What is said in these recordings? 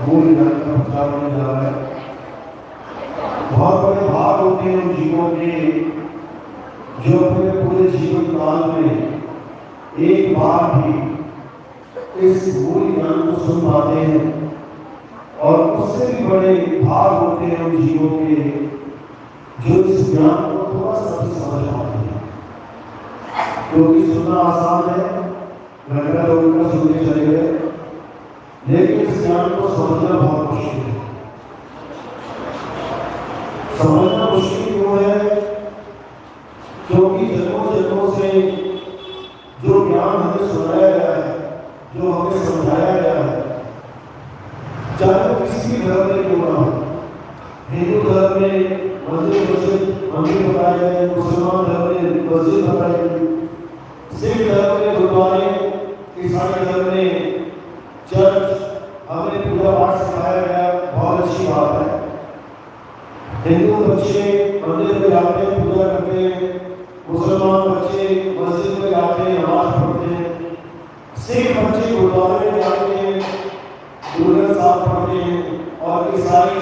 मूल ज्ञान का प्रचार होने जा रहा है। बहुत बड़े भाग होते हैं उन जीवों के जो अपने पूरे जीवन काल में एक बार भी इस मूल ज्ञान को सुन पाते हैं, और उससे भी बड़े भाग होते हैं उन जीवों के जो इस ज्ञान को थोड़ा सा भी समझ पाते हैं। क्योंकि सुनना आसान है, घंटा लोग उनका सुनने चले गए, लेकिन इस ज्ञान को समझना बहुत मुश्किल है। समझना मुश्किल क्यों है? क्योंकि जन्मों जन्मों से जो ज्ञान हमें सुनाया गया है, जो हमें समझाया गया है, चाहे वो किसी भी धर्म में क्यों ना हो, हिंदू धर्म में मंदिर बताए गए, मुसलमान धर्म में मस्जिद बताई गई, सिख धर्म में गुरुद्वारे, ईसाई धर्म में चर्च, हमें पूजा पाठ सिखाया गया, बहुत अच्छी बात है। हिंदू बच्चे मंदिर में जाते हैं, पूजा करते हैं, मुसलमान बच्चे मस्जिद में जाते हैं, नमाज पढ़ते हैं, सिख बच्चे गुरुद्वारे में जाते हैं, गुरुद्वारा साहब पढ़ते हैं, और ईसाई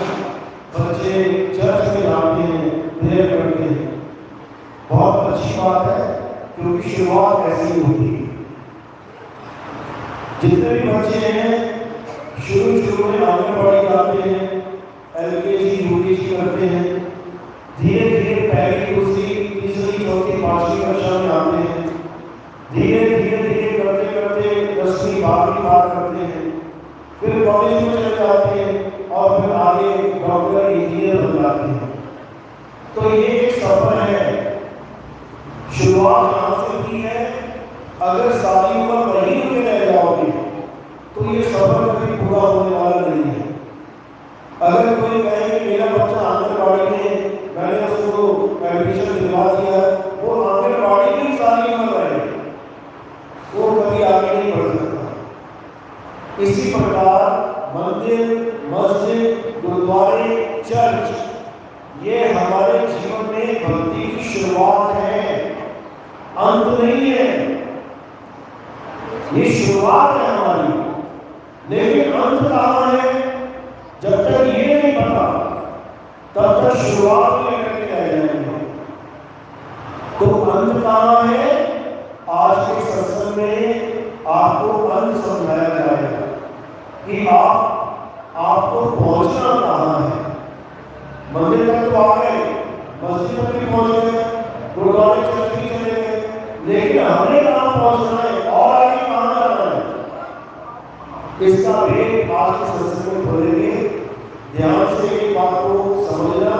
बच्चे चर्च में जाते हैं, प्रेयर करते हैं। बहुत अच्छी बात है, क्योंकि शुरुआत ऐसी होती है। जितने भी बच्चे हैं शुरू में आंगनबाड़ी जाते हैं, LKG UKG करते हैं, धीरे धीरे पहली दूसरी तीसरी चौथी पांचवी कक्षा में आते हैं, धीरे धीरे करते करते 10वीं 12वीं पार करते हैं, फिर कॉलेज में चले जाते हैं, और फिर आगे डॉक्टर इंजीनियर बन जाते हैं। तो ये एक सफर है, शुरुआत यहाँ से की है। अगर सारी उम्र वहीं में रह जाओगे तो ये सफर कभी पूरा होने वाला नहीं है। अगर कोई कहे कि मेरा बच्चा आंगनबाड़ी में, मैंने उसको एडमिशन दिलवा दिया, वो आंगनबाड़ी में ही सारी उम्र रहे, वो कभी आगे नहीं बढ़ सकता। इसी प्रकार मंदिर, मस्जिद, गुरुद्वारे, चर्च, ये हमारे जीवन में भक्ति की शुरुआत है, अंत नहीं है। ये शुरुआत है हमारी, लेकिन अंत कहाँ है? जब तक ये नहीं पता तब तक शुरुआत में करके रह जाएंगे। तो अंत कहाँ है? आज के सत्संग में आपको अंत समझाया जाएगा कि आपको पहुंचना कहाँ है। मंदिर तक तो आ गए, मस्जिद तक भी पहुंच गए, गुरुद्वारे चर्च भी चले गए, लेकिन हमें कहाँ पहुंचना है और आगे कहाँ जाना है, इसका भेद आज के सत्संग में खोलेंगे। ध्यान से एक बात को समझना,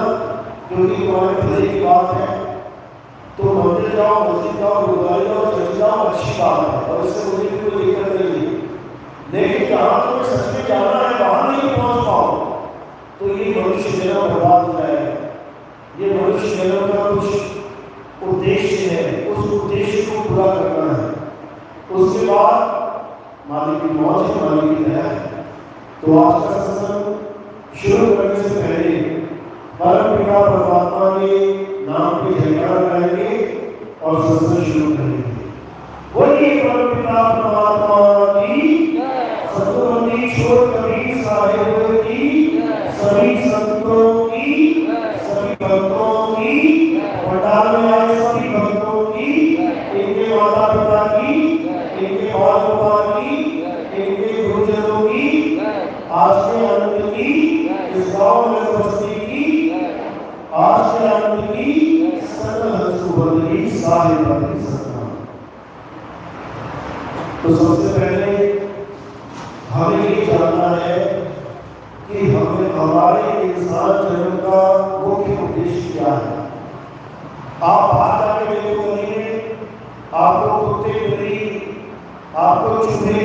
क्योंकि तुम्हारे भले की बात है। तो मंदिर जाओ, मस्जिद जाओ, गुरुद्वारे जाओ, चर्च जाओ, अच्छी बात है, और इससे मुझे भी कोई दिक्कत नहीं है। लेकिन जहाँ तुम्हें सच में जाना है वहाँ नहीं पहुँच पाओ तो ये मनुष्य जन्म बर्बाद हो जाएगा। ये मनुष्य जन्म का कुछ उद्देश्य है, उस उद्देश्य को पूरा करना है। उसके बाद मालिक की मौज है, मालिक की दया है। तो आज का सत्संग शुरू करने से पहले परम पिता परमात्मा के नाम की जयकार लगाएंगे और सत्संग शुरू करेंगे। बोलिए परम पिता परमात्मा की, सतगुरु छोड़ कबीर साहिब की, सभी संतों की, सभी भक्तों की, पंडाल में आए सभी भक्तों की, इनके माता पिता की, इनके बाल गोपाल की, इनके गुरुजनों की, आज के आनंद की, इस गांव में बस्ती की, आज के आनंद की, सकल सुबंधी साहिब की सत्ता। तो सबसे पहले हमें ये जानना है कि हमें हमारे इंसान जन्म का मुख्य उद्देश्य क्या है। आप बाहर जाके देखो, गली में आपको कुत्ते बिल्ली, आपको चूहे,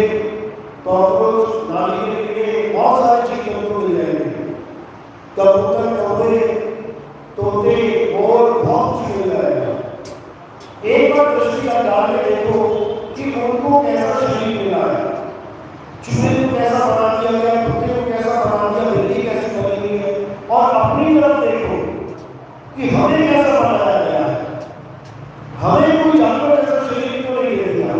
कॉकरोच, नाली के कीड़े, बहुत सारे चीज आपको मिल जाएंगे। कबूतर, कौवे, तोते, मोर, बहुत कुछ मिल जाएगा। एक बार दृष्टि डाल के देखो कि उनको कैसा शरीर मिला है। चूहे को कैसा बना दिया गया, कुत्ते को कैसा बना दिया, बिल्ली कैसी बनी हुई है, और अपनी तरफ देखो कि हमें कैसा बनाया गया है। हमें कोई जानवर जैसा शरीर क्यों नहीं दे दिया,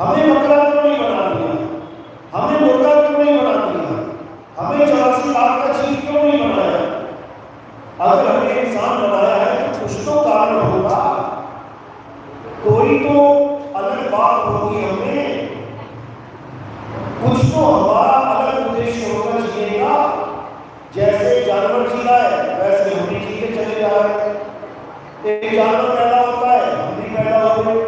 हमें बकरा क्यों नहीं बना दिया, हमें मुर्गा क्यों नहीं बना दिया, इंसान बनाया है तो कुछ तो कारण होगा, कोई तो अलग बात होगी हमें, कुछ तो हमारा अलग उद्देश्य होगा जीने का। जैसे जानवर जी रहा है वैसे हम भी जीते चले जा रहे हैं। एक जानवर पैदा होता है, हम भी पैदा हो गए,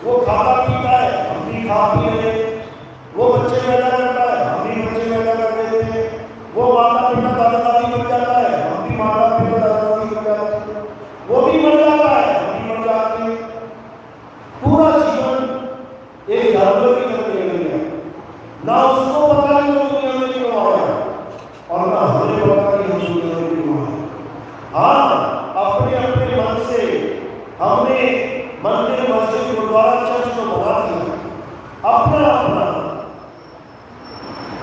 वो खाता पीता है, हम भी खा पी रहे, वो बच्चे पैदा करता है, हम भी बच्चे पैदा कर देते हैं, वो माता पिता दादा दादी बन जाता है, हम भी माता पिता दादा दादी बन जाते हैं, वो भी मर जाता है, हम भी मर जाते हैं। पूरा जीवन एक जानवर की तरह निकल गया। ना उसको पता नहीं वो दुनिया में क्यों आया और ना हमें पता नहीं हम दुनिया में क्यों आए। हाँ, अपने अपने मन से हमने मंदिर मस्जिद गुरुद्वारा चर्च तो बना दिया, अपना अपना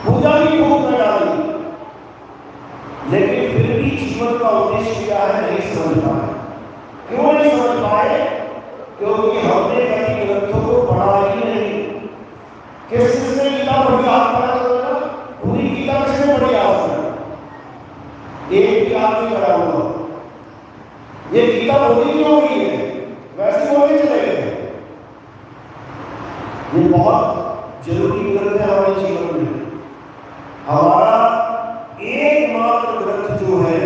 पूजा भी खूब कर डाली, लेकिन फिर भी जीवन का उद्देश्य क्या है नहीं समझ पाए। क्यों नहीं समझ पाए? क्योंकि हमने कभी ग्रंथों को पढ़ा ही नहीं। किसने गीता पढ़ी? हाथ खड़ा करो ना। पूरी गीता किसने पढ़ी? आपने एक भी आदमी खड़ा हुआ। ये गीता बोली क्यों हुई है? वैसे बोलने चले गए। ये बहुत जरूरी ग्रंथ है हमारे जीवन में। हमारा एकमात्र ग्रंथ जो है,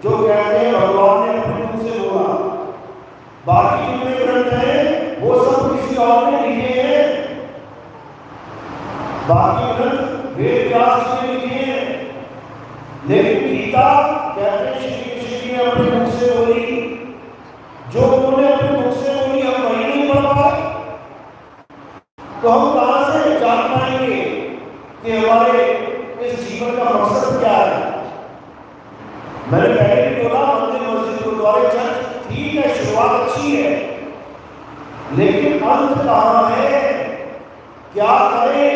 जो कहते हैं भगवान ने अपने मुंह से बोला, बाकी जितने ग्रंथ हैं वो सब किसी और ने लिखे हैं। बाकी ग्रंथ वेद व्यास जी ने लिखे हैं, लेकिन गीता कहते हैं श्री कृष्ण जी ने अपने मुख से बोली। जो उन्होंने अपने मुख से बोली हम वही नहीं पढ़ पाए, तो हम कहां से जान पाएंगे कि हमारे इस जीवन का मकसद क्या है? मैंने पहले भी बोला, मंदिर मस्जिद गुरुद्वारे चर्च ठीक है, शुरुआत अच्छी है, लेकिन अंत कहां है? क्या करें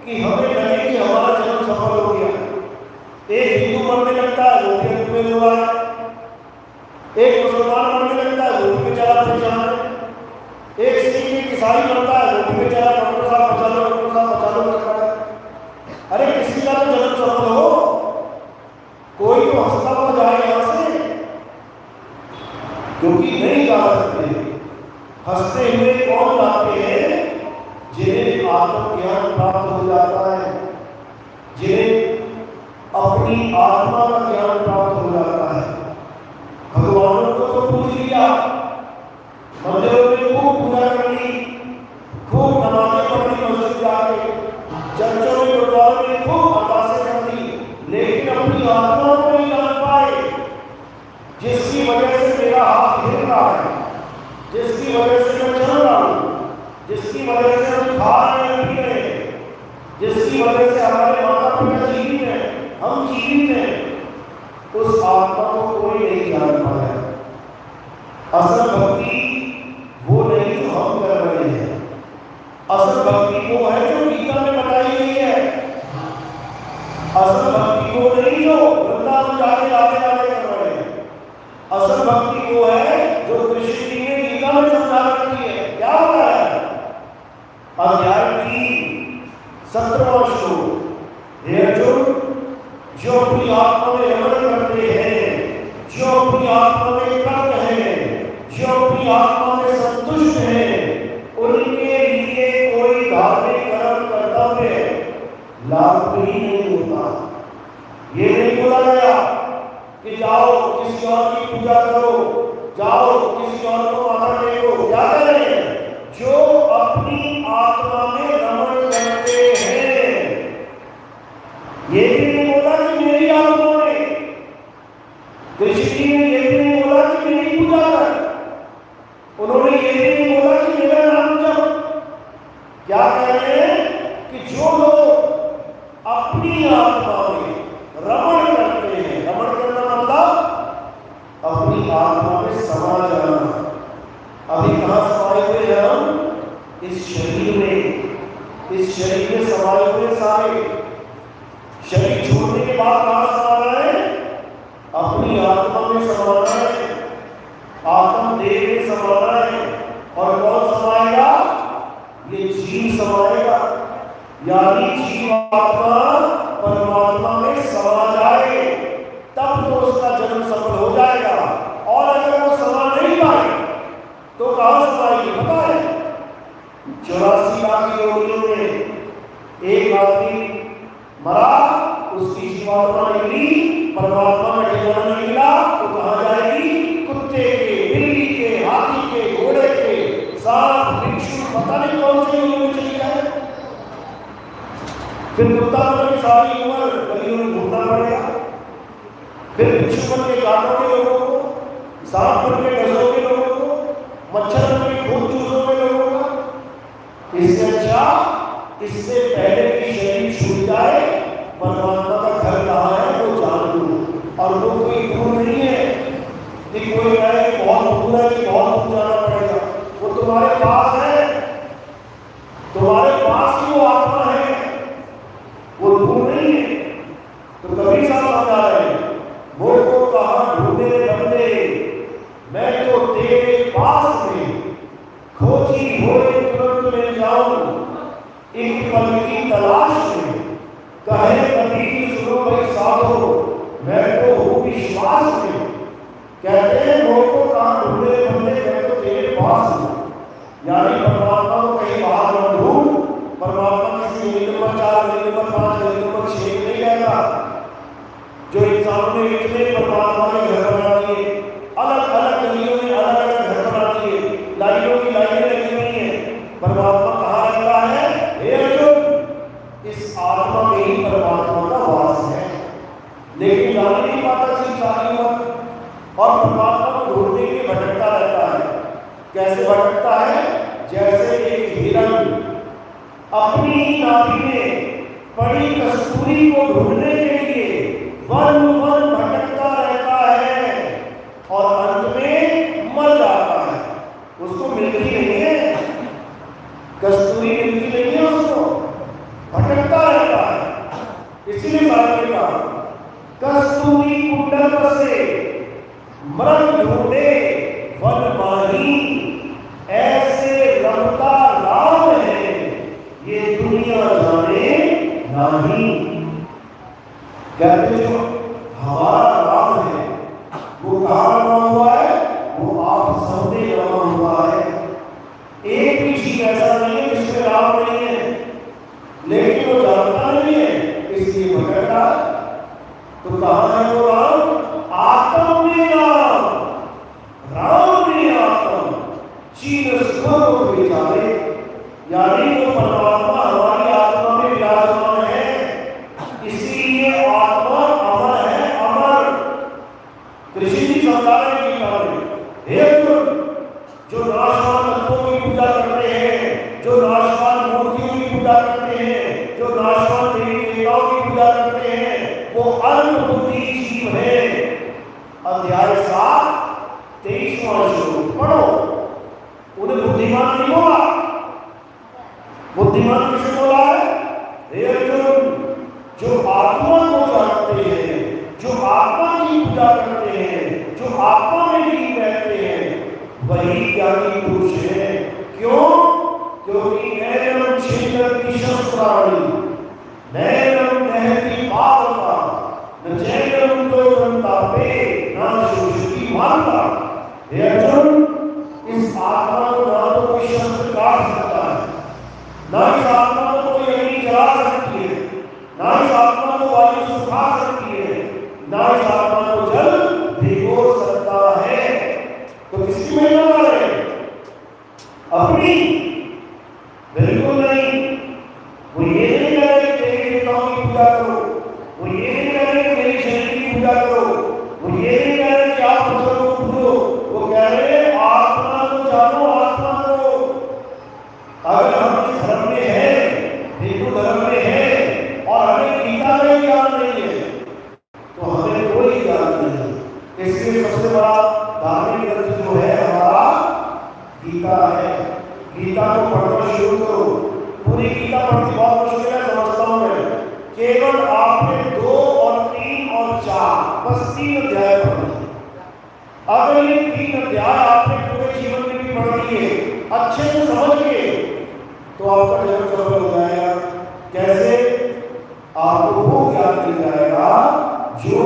कि हमें लगे कि हमारा जन्म सफल हो गया? एक हिंदू मरने लगता है वो भी अंत में हुआ है, एक मुसलमान मरने लगता है वो भी बेचारा परेशान है, एक सिख एक ईसाई मरता है वो भी बेचारा डॉक्टर साहब बचा लो, डॉक्टर साहब बचा लो करता है। अरे किसी का तो जन्म सफल हो, कोई तो हंसता हुआ जाए यहां से, क्योंकि नहीं जा सकते। हंसते हुए कौन जाते हैं? जिन्हें आत्मज्ञान प्राप्त हो जाता है, जिन्हें अपनी आत्मा का ज्ञान प्राप्त हो जाता है। भगवानों को तो पूज लिया, मंदिरों में खूब पूजा कर ली, खूब नमाजें पढ़ ली, मस्जिद जाके चर्चों में गुरुद्वारों में खूब अरदासें कर दी, लेकिन अपनी आत्मा को नहीं जान पाए। जिसकी वजह से मेरा हाथ हिल रहा है, जिसकी वजह से मैं चल रहा हूँ, जिसकी वजह से हम खा रहे हैं, पी रहे हैं, जिसकी वजह से हमारे माता पिता जीवित हैं, हम जीवित हैं, उस आत्मा को कोई नहीं जान पाया। असल भक्ति वो नहीं जो हम कर रहे हैं, असल भक्ति वो है जो गीता में बताई गई है। असल भक्ति वो नहीं जो वृंदावन जाके राधे राधे कर रहे हैं, असल भक्ति वो है जो कृष्ण जी ने गीता में समझा रखी है। क्या होता है? अध्याय 3 17वां श्लोक, हे अर्जुन, जो अपनी आत्मा में रमण करते हैं, जो अपनी आत्मा में तृप्त हैं, जो अपनी आत्मा में संतुष्ट हैं, उनके लिए कोई धार्मिक कर्म कर्तव्य लाभ ही नहीं होता। ये नहीं बोला गया कि जाओ किसी और की पूजा करो, जाओ किसी और को माथा टेको। क्या करें? जो अपनी आत्मा में रमण करते हैं। ये भी नहीं बोला कि मेरी आत्मा में, कृष्ण जी ने ये भी नहीं बोला कि मेरी पूजा कर, उन्होंने ये भी नहीं बोला कि मेरा नाम जप। क्या कह रहे हैं कि जो लोग अपनी आत्मा में रमण करते हैं, रमण करना मतलब अपनी आत्मा में समा जाना। अभी कहां समाये हुए हैं हम? इस शरीर में, इस शरीर में समाये हुए सारे। शरीर छोड़ने के बाद कहां समाना है? अपनी आत्मा में समाना है, आत्म देह में समाना है। और कौन समाएगा? ये जीव समाएगा, यानी जीव आत्मा परमात्मा में समा जाए, तब तो उसका जन्म सफल हो जाएगा। तो कहां से पाएगी पता है? 84 लाख योगियों में एक आदमी मरा, उसकी जीवात्मा निकली, परमात्मा में ठिकाना नहीं मिला, तो कहां जाएगी? कुत्ते के, बिल्ली के, हाथी के, घोड़े के, सांप, बिच्छू, पता नहीं कौन से योगी में चली जाए। फिर कुत्ता बन के सारी उम्र गलियों में घूमना पड़ेगा, फिर बिच्छू बन के काटोगे लोगों को, सांप बन के डसोगे लोगों को, मच्छर बन के खून चूसोगे लोगों को। इससे अच्छा इससे पहले की शरीर छूट जाए, परमात्मा का घर कहाँ है वो जान लो। और वो कोई दूर नहीं है कि कोई कहे कि बहुत दूर है, कि बहुत दूर जाना पड़ेगा। वो तुम्हारे पास है, तुम्हारे पास ही वो आत्मा है, वो दूर नहीं है। तो कभी साहब समझा रहे वो को कहा ढूंढे बंदे, मैं तो तेरे पास में खोजी होए तुरंत मिल जाऊं, एक पल की तलाश में कहे कभी सुनो भाई साधो, मैं तो हूँ विश्वास में। कहते हैं वो को कहा ढूंढे बंदे, मैं तो तेरे पास हूँ। यानी परमात्मा को कहीं बाहर मत ढूंढ, परमात्मा किसी गली नंबर 4, गली नंबर 5, गली नंबर 6 नहीं रहता। जो इंसानों ने इतने परमात्मा के घर बना दिए, अलग अलग गलियों में अलग अलग घर बना दिए, लाइनों की लाइनें लगी हुई हैं, परमात्मा कहाँ रहता है? हे अर्जुन, इस आत्मा में ही परमात्मा का वास है, लेकिन जान नहीं पाता चीज सारी उम्र, और परमात्मा को ढूंढने के लिए भटकता रहता है। कैसे भटकता है? जैसे एक हिरण अपनी ही नाभि में पड़ी कस्तूरी को ढूंढने के लिए वन वन भटकता रहता है, और अंत में मर जाता है। उसको मिलती नहीं है, कस्तूरी मिलती नहीं है उसको, भटकता रहता है। इसीलिए साहब ने कहा कस्तूरी कुंडल बसे मृग ढूंढे वन माही, ऐसे रमता राम है ये दुनिया जाने नहीं। कहते जो हमारा राम है वो कहाँ रमा हुआ है? वो आप सामने रमा हुआ है। एक भी चीज ऐसा नहीं है जिसमें राम नहीं है, लेकिन वो जानता नहीं है, इसलिए भटक रहा। तो कहाँ है वो राम? आत्म में राम, राम में आत्म, चीन सुख विचारे। यानी वो परमात्मा हमारी आत्मा में विराजमान है, इसीलिए आत्मा अमर है, अमर। कृष्ण जी समझा रहे हैं गीता में, हे अर्जुन, जो नाशवान तत्वों की पूजा करते हैं, जो नाशवान मूर्तियों की पूजा करते हैं, जो नाशवान देवी देवताओं की पूजा करते हैं, वो अल्प बुद्धि जीव है। अध्याय 7 23वां श्लोक पढ़ो। उन्हें बुद्धिमान नहीं बोला, बुद्धिमान किसे बोला है? हे अर्जुन, जो आत्मा को जानते हैं, जो आत्मा की पूजा करते हैं, जो आत्मा में लीन रहते हैं, वही ज्ञानी पुरुष है। क्यों? क्योंकि नैनम छिन्नति शस्त्राणि, नैनम नहति पावका, न चैनम दोदंतापे, न शोषति मानता। हे अर्जुन, इस आत्मा को ना तो कोई शस्त्र काट सकता है, ना इस आत्मा को कोई अग्नि जला सकती है, ना इस आत्मा को वायु सुखा सकती है, ना इस आत्मा को जल भिगो सकता है। तो किसकी महिमा कर रहे हैं? अपनी? बिल्कुल नहीं। वो ये नहीं कह रहे कि देवी देवताओं की पूजा करो, वो ये नहीं कह रहे कि मेरी शरीर की पूजा करो, वो ये नहीं कह रहे कि आप पत्थर को पूजो, वो कह रहे आत्मा को जानो, आत्मा को। अगर हम इस धर्म में हैं, हिंदू धर्म में हैं, और हमें गीता में ज्ञान नहीं है, तो हमें कोई ज्ञान नहीं है। इसलिए सबसे बड़ा धार्मिक ग्रंथ जो है हमारा गीता है। गीता को पढ़ना शुरू करो। पूरी गीता पढ़नी बहुत मुश्किल है, समझता हूं मैं। केवल आपने 2 और 3 और 4 बस 3 अध्याय पढ़ने। अगर ये 3 अध्याय आपने पूरे जीवन में भी पढ़ लिए अच्छे से समझ के, तो आपका जीवन सफल हो जाएगा। कैसे? आपको वो ज्ञान मिल जाएगा जो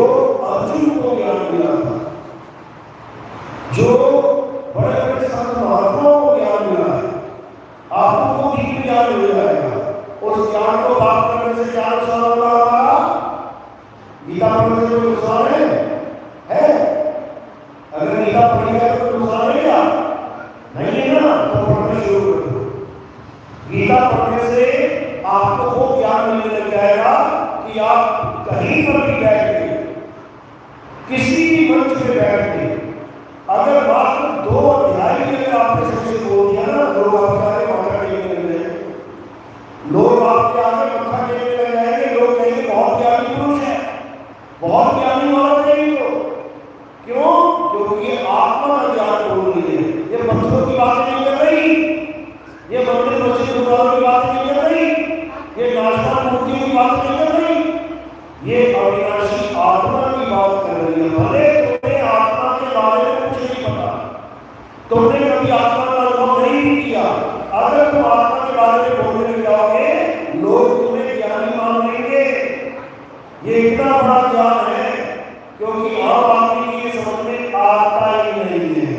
अर्जुन को ज्ञान मिला था, जो बड़े बड़े संत महात्मा आप कहीं पर भी बैठ के, किसी भी मंच पे बैठ के, अगर मात्र 2 अध्याय के लिए आपने सबसे बोल दिया ना, लोग आपके आगे माथा टेकने लग जाएंगे, लोग आपके आगे मत्था टेकने लग जाएंगे, लोग कहेंगे बहुत ज्ञानी पुरुष है, बहुत ज्ञानी औरत है ये तो। क्यों? क्योंकि ये आत्मा का ज्ञान बोल रही है, ये पत्थरों की बातें नहीं कर रही, ये मंदिर मस्जिद गुरुद्वारों की बातें नहीं कर रही, ये नाचमान मूर्तियों की बातें नहीं कर रही, ये अविनाशी आत्मा की बात कर रही है। भले तुम्हें आत्मा के बारे में कुछ नहीं पता, तुमने कभी आत्मा का अनुभव नहीं भी किया, अगर तुम आत्मा के बारे में बोलने लग जाओगे, लोग तुम्हें ज्ञानी मान लेंगे। ये इतना बड़ा ज्ञान है क्योंकि आम आदमी की ये समझ में आता ही नहीं है।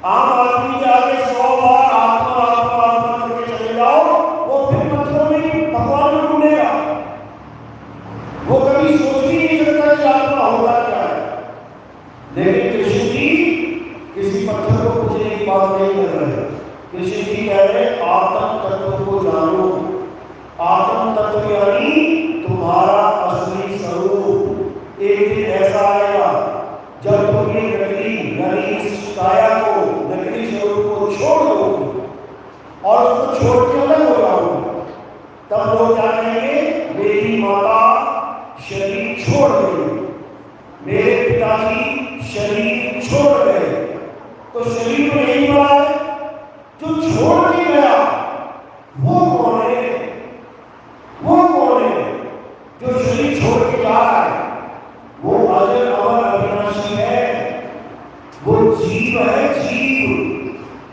आम आदमी के आगे 100 बार आत्मा आत्मा आत्मा करके चले जाओ, वो फिर पत्थरों में भगवान में ढूंढेगा, वो कभी सोच ही नहीं सकता कि आत्मा होगा क्या है। लेकिन कृष्ण जी किसी पत्थर को पूछने की बात नहीं कर रहे, कृष्ण जी कह रहे आत्म तत्व को जानो। आत्म तत्व यानी तुम्हारा असली स्वरूप। एक दिन ऐसा आएगा जब तुम ये नकली यानी इस काया को, नकली स्वरूप को छोड़ दोगे और उसको छोड़ के अलग हो जाओगे, तब लोग क्या कहेंगे, मेरी माता शरीर छोड़ गई, मेरे पिताजी शरीर छोड़ गए। तो शरीर तो यही बड़ा है, जो छोड़ के गया वो कौन है? वो कौन है जो शरीर छोड़ के जा रहा है? वो अजर अमर अविनाशी है, वो जीव है, जीव।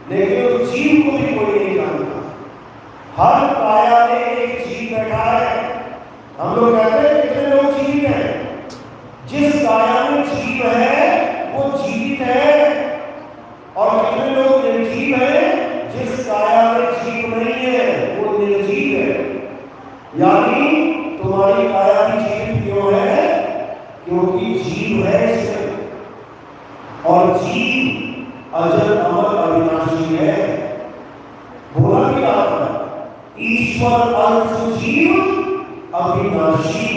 लेकिन उस जीव को भी कोई नहीं जानता। हर काया में एक जीव बैठा है। हम लोग कहते हैं कितने लोग जीवित हैं? जिस काया में जीव है वो जीवित है, और कितने लोग निर्जीव हैं? जिस काया में जीव नहीं है वो निर्जीव है। यानी तुम्हारी काया भी जीवित क्यों है? क्योंकि जीव है इसमें, और जीव अजर अमर अविनाशी है। बोला भी आपने, ईश्वर अंश जीव अविनाशी,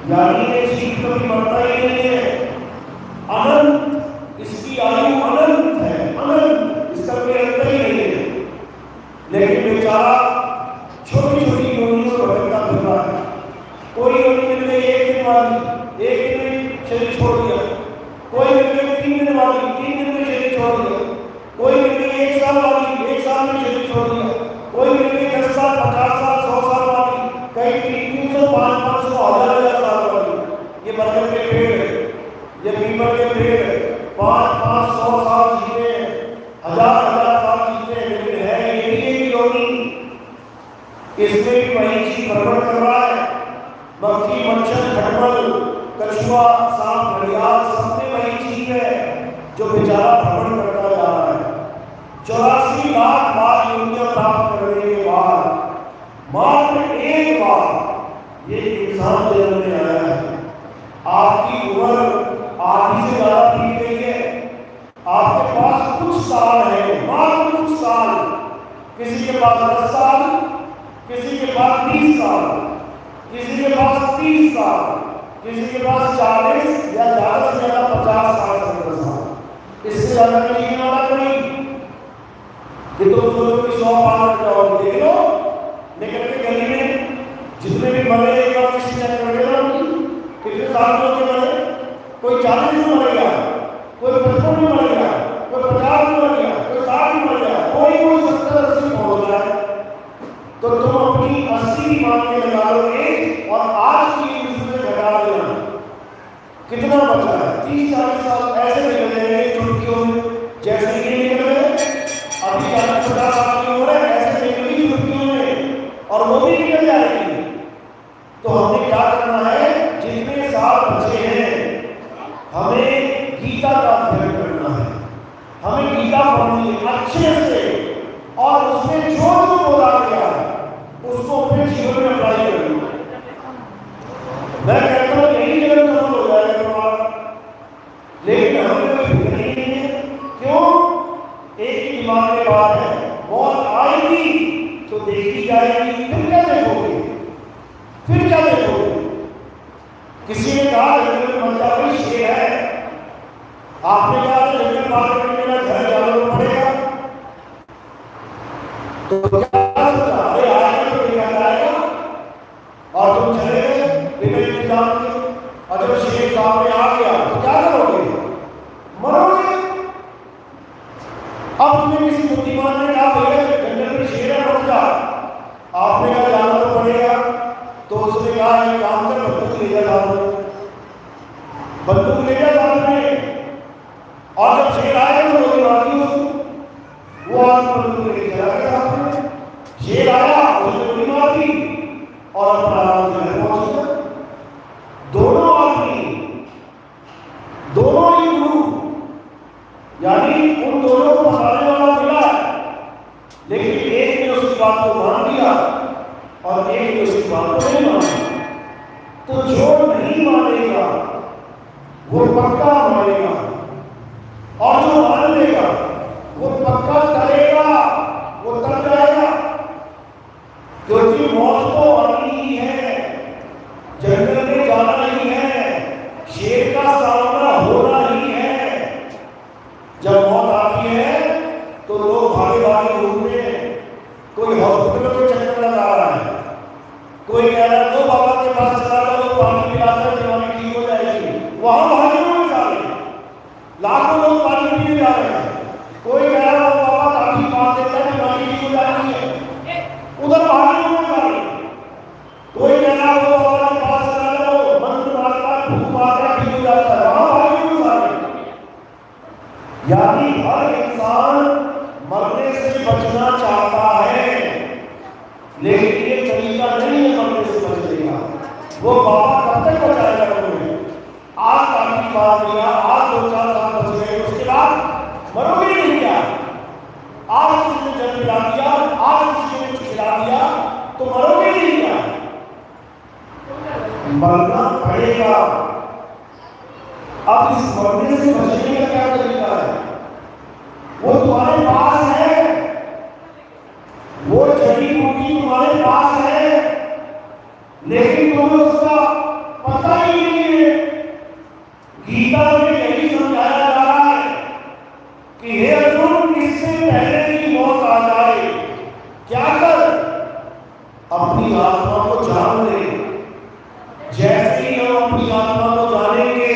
यानी ये जीव कभी मरता ही नहीं है, अनंत, इसकी आयु अनंत है, अनंत, इसका कोई अंत ही नहीं है। लेकिन बेचारा छोटी छोटी योनियों में भटकता फिर रहा है। कोई योनि मिल गई 1 दिन वाली, 1 दिन में शरीर छोड़ दिया, कोई मिल गई 3 दिन वाली, 3 दिन में शरीर छोड़ दिया, कोई मिल गई 1 साल वाली, 1 साल में शरीर छोड़ दिया, कोई मिल गई 10 साल, 50 साल, 100 साल वाली, कई 300, 500, 1000 साल वाली। ये बरगद के पेड़ है, ये पीपल के पेड़ है, 500 साल जीते हैं, 1000 साल जीते हैं, लेकिन है ये भी एक योनि। इसमें भी वही चीज भ्रमण कर रहा है। मक्खी, मच्छर, खटमल, कछुआ, सांप, घड़ियाल, सब में वही चीज है जो बेचारा भ्रमण करता जा रहा है। 84 लाख बार योनियां प्राप्त करने के बाद मात्र एक बार ये इंसान जन्म में आया है। आपकी उम्र आधी से ज्यादा बीत गई है, आपके पास कुछ साल है, मात्र कुछ साल। किसी के पास 10 साल, किसी के पास 20 साल, किसी के पास 30 साल, किसी के पास 40 या ज्यादा से ज्यादा 50 साल, 70 साल, इससे ज्यादा नहीं जीने वाला कोई। कि तुम सोचो कि 100 पार कर जाओ, देख लो निकल के गली में जितने भी मरे एक बार किसी चेक कर लेना, कितने साल के मरे, कोई 40 में मर गया, कोई 55 में मर गया, कोई 50 में मर गया, कोई 60 में मर गया, कोई 70-80 पहुंच रहा है। तो तुम अपनी 80 मान के लगा लोगे और आज की उम्र से घटा देना, कितना बचा है? 30-40 साल ऐसे निकल जाएंगे चुटकियों में, जैसे ये निकल गए। अभी 40-50 साल की उम्र है, ऐसे निकलेगी चुटकियों में, और वो भी निकल जाएगी। तो हमें क्या करना है? जितने साल बचे हैं हमें गीता का अध्ययन करना है, हमें गीता पढ़नी है अच्छे से, और उसमें जो जो बोला गया है उसको अपने जीवन में अप्लाई करना। मैं कहता हूँ यही जगह सफल हो जाएगा तुम्हारा, लेकिन हमें कोई फिक्र नहीं है। क्यों? एक ही दिमाग में बात है, मौत आएगी तो देखी जाएगी, फिर क्या देखोगे? फिर क्या देखोगे? किसी ने कहा जंगल में मर जाओ, शेर है। आपने कहा जंगल पार करके मेरा घर जाना तो पड़ेगा, तो क्या सोचा, अरे आएगा तो लेकर आएगा, और तुम चले गए बिना इंतजाम के। और जब शेर सामने आ गया तो क्या करोगे? मरोगे। अब तुम्हें किसी बुद्धिमान ने कहा भैया जंगल में शेर है, मर जा। आपने कहा जाना तो पड़ेगा, तो उसने कहा एक काम कर, बंदूक ले जा, बंदूक ले जा साथ में, और जब शेर आया तो गोली मार दी उसको। वो आदमी बंदूक लेके चला गया साथ में। शेर आया, उसने गोली मार दी और अपना आराम से घर पहुंच गया। दोनों आदमी, दोनों ही गुरु, यानी उन दोनों को बताने वाला मिला, लेकिन एक ने उसकी बात को मान लिया और एक ने उसकी बात को नहीं मानी। तो जो नहीं मानेगा वो पक्का मानेगा, और जो मान लेगा वो पक्का करेगा, वो कर जाएगा। क्योंकि मौत तो आनी ही है, जंगल में जाना ही है, शेर का सामना होना ही है। जब मौत आती है तो लोग भागे भागे घूमते हैं। कोई हॉस्पिटल में चक्कर लगा रहा है, कोई कह रहा है तो बाबा के पास चला जाओ, पानी पिलाकर जवानी ठीक हो जाएगी। वहां भागे हुए सारे लाखों लोग पानी पीने जा रहे हैं। कोई कह रहा है बाबा ताकि मार देता है, जवानी ठीक हो जाती है, उधर भागे हुए सारे। कोई कह रहा है बाबा के पास चला जाओ, मंत्र मारता है, फूंक मारता है, ठीक हो जाता है, वहां भागे हुए सारे। यानी हर इंसान मरने से बचना चाहता है, लेकिन ये तरीका नहीं है मरने से बचने का। वो बाबा कब तक बचाएगा तुम्हें? आज ताकि मार दिया, आज 2-4 साल बच गए, उसके बाद मरोगे नहीं क्या? आज किसी ने जल पिला दिया, आज किसी ने कुछ खिला दिया, तो मरोगे नहीं क्या? मरना पड़ेगा। अब इस मरने से बचने का क्या तरीका है? वो तुम्हारे पास है, वो जड़ी बूटी तुम्हारे पास है, लेकिन तुम्हें उसका पता ही नहीं है। गीता में यही समझाया जा रहा है कि हे अर्जुन, इससे पहले की मौत आ जाए क्या कर? अपनी आत्मा को जान ले। जैसे ही हम अपनी आत्मा को जानेंगे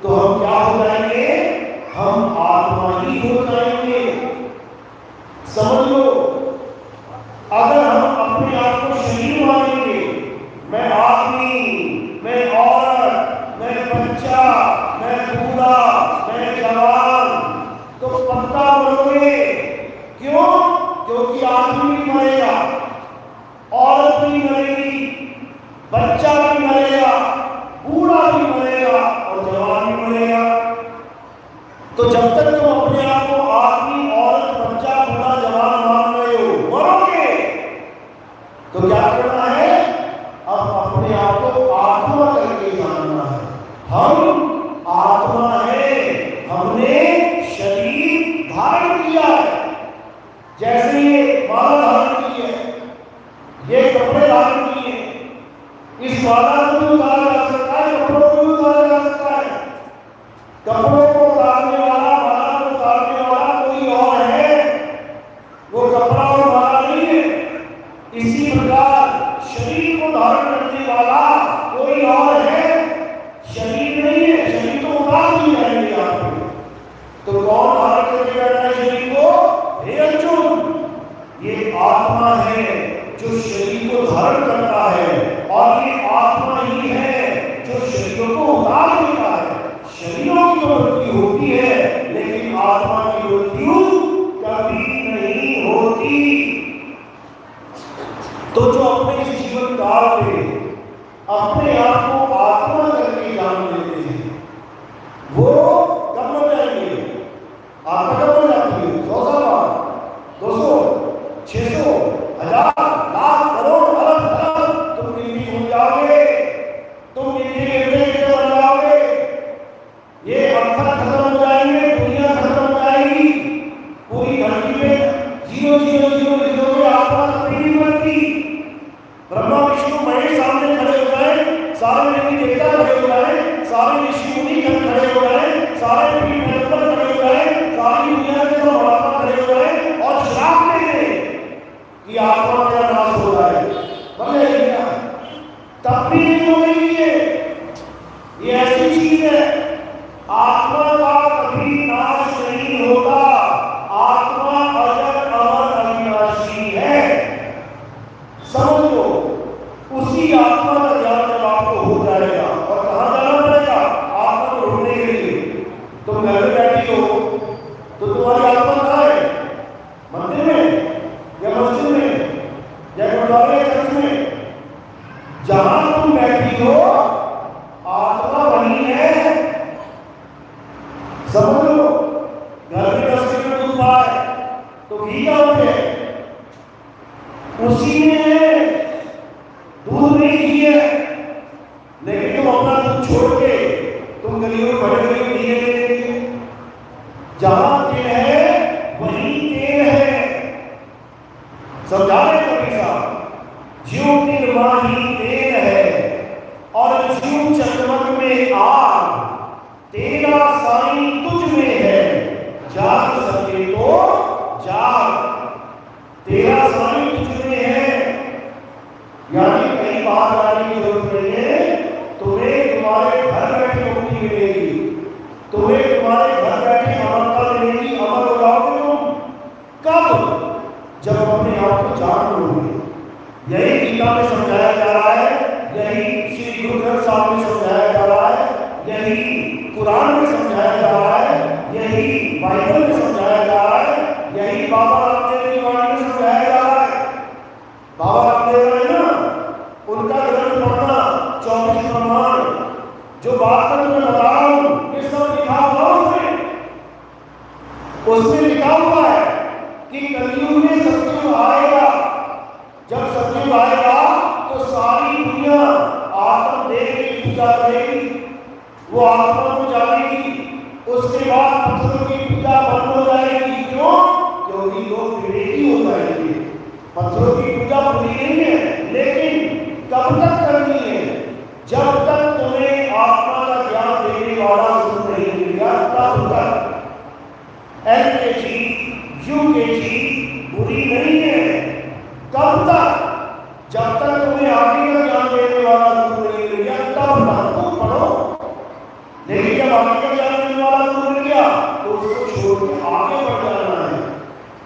तो हम क्या हो जाएंगे? हम आत्मा ही हो जाएंगे। समझ लो, अगर हम अपने आप को शरीर मानेंगे, मैं आदमी, मैं औरत, मैं बच्चा, मैं बूढ़ा, मैं जवान, तो पक्का मरोगे। क्यों? क्योंकि आदमी भी मरेगा, औरत भी मरेगी, बच्चा भी मरेगा, बूढ़ा भी मरेगा और जवान भी मरेगा। तो जब तक तुम अपने आप को आदमी, औरत, बच्चा, बूढ़ा, जवान मान रहे हो, मरोगे। तो क्या करना है? अब अपने आप को आत्मा करके जानना है। हम आत्मा है, हमने शरीर धारण किया है। जैसे ये माला धारण की है, ये कपड़े धारण किए, इस माला को भी उतारा जा सकता है, कपड़ों को भी उतारा जा सकता है। कपड़ों को उतारने वाला, माला को उतारने वाला कोई और है, वो कपड़ा और माला नहीं है। इसी प्रकार शरीर को धारण करने वाला कोई और है, शरीर नहीं है। शरीर तो उतार ही जाएंगे आपको, तो कौन धारण करके बैठा है शरीर को? हे अर्जुन, ये आत्मा है जो शरीर को धारण करता है, और ये आत्मा ही है जो शरीरों को उतार देता है। शरीरों की तो मृत्यु होती है, लेकिन आत्मा की मृत्यु कभी नहीं होती। तो जो अपने इस जीवन काल में अपने आप को आत्मा करके जान लेते हैं, वो कब मर जाएंगे? आपका कब मर जाती है? 100 साल बाद, 200, 600, 1000, लाख, करोड़, अरब, तुम गिनती भूल जाओगे, तुम गिनती गिनते बन जाओगे। ये अक्षर खत्म हो जाएंगे, दुनिया खत्म हो जाएगी, पूरी धरती में 0 0 0 लिखोगे, आत्मा नहीं बनती। ब्रह्मा विष्णु महेश सामने खड़े हो जाए, सारे देवता खड़े हो जाए, सारे ऋषि मुनि खड़े हो जाए, सारे पीर खड़े हो जाए, सारी दुनिया के सब महात्मा खड़े हो जाए और श्राप दे दे कि आत्मा तेरा नाश हो जाए, बन जाएगी क्या? तब भी नहीं होगी। ये ऐसी चीज है, आत्मा का कभी नाश नहीं होता। आत्मा अजर अमर अविनाशी है, समझ लो। उसी आत्मा का ज्ञान जब आपको हो जाएगा, और कहां जाना पड़ेगा? आत्मा को ढूंढने के लिए। तुम घर में बैठी हो तो तुम्हारी आत्मा कहाँ है? मंदिर में या मस्जिद में या गुरुद्वारे या चर्च में? जहां तुम बैठी हो आत्मा वही है, समझ लो। घर में 10 लीटर दूध पाए तो घी का होते उसी में है, दूध नहीं घी है। लेकिन तुम अपना दूध छोड़ के तुम गलियों में बड़े बड़े घी लेने देंगे। जहां तेल है वही तेल है, समझा रहे कबीर साहब? ज्यों तिल माही तेल है और ज्यों चकमक में आग, तेरा साई तुझ में है, जाग सके तो जाग, तेरा साई तुझ में है। यानी कहीं बाहर जाने की जरूरत नहीं है, तुम्हें तुम्हारे घर बैठे मुक्ति मिलेगी, तुम्हें तुम्हारे घर बैठे अमरता मिलेगी। अमर हो जाओगे तुम कब? जब अपने आप को जान लोगे। यही गीता में समझाया जा रहा है, यही श्री गुरु ग्रंथ साहब में समझाया जा रहा है, यही कुरान में समझाया जा रहा है, यही बाइबल में समझाया जा रहा है, यही बाबा रामदेव की वाणी में समझाया जा रहा है। बाबा रामदेव है ना, उनका ग्रंथ पढ़ना 24 प्रमाण, जो बात मैं तुम्हें बता रहा हूं ये सब लिखा हुआ उसमें लिखा हुआ है कि कलयुग में सतयुग आएगा। जब सतयुग आएगा तो सारी दुनिया आत्मदेव की पूजा करेगी, वो आत्मा को जानेगी। उसके बाद पत्थरों की पूजा बंद हो जाएगी। क्यों? क्योंकि लोग विवेकी हो जाएंगे। पत्थरों की पूजा पूरी नहीं है, लेकिन कब तक करनी है? जब तक तुम्हें आत्मा का ज्ञान देने वाला गुरु नहीं मिलेगा, तब तक। LKG UKG बुरी नहीं है। कब तक? जब तक तुम्हें आगे का ज्ञान देने वाला गुरु नहीं मिल गया, तब तक तुम पढ़ो। लेकिन जब आगे का ज्ञान देने वाला गुरु मिल गया तो उसको छोड़ के आगे बढ़ जाना है,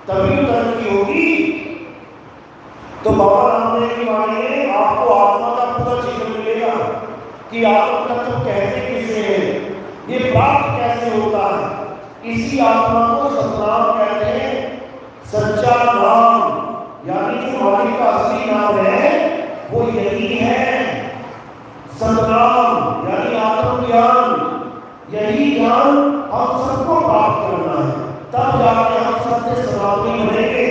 तभी तो तरक्की होगी। तो बाबा रामदेव की वाणी में आपको आत्मा का पूरा जिक्र मिलेगा कि आत्म तत्व कहते किसे हैं, ये प्राप्त कैसे होता है। इसी आत्मा को सतनाम कहते हैं, सच्चा नाम। यानी जो मालिक का असली नाम है वो यही है, सतनाम यानी आत्मज्ञान। यही ज्ञान हम सबको प्राप्त करना है, तब जाके हम सत्य सनातनी बनेंगे।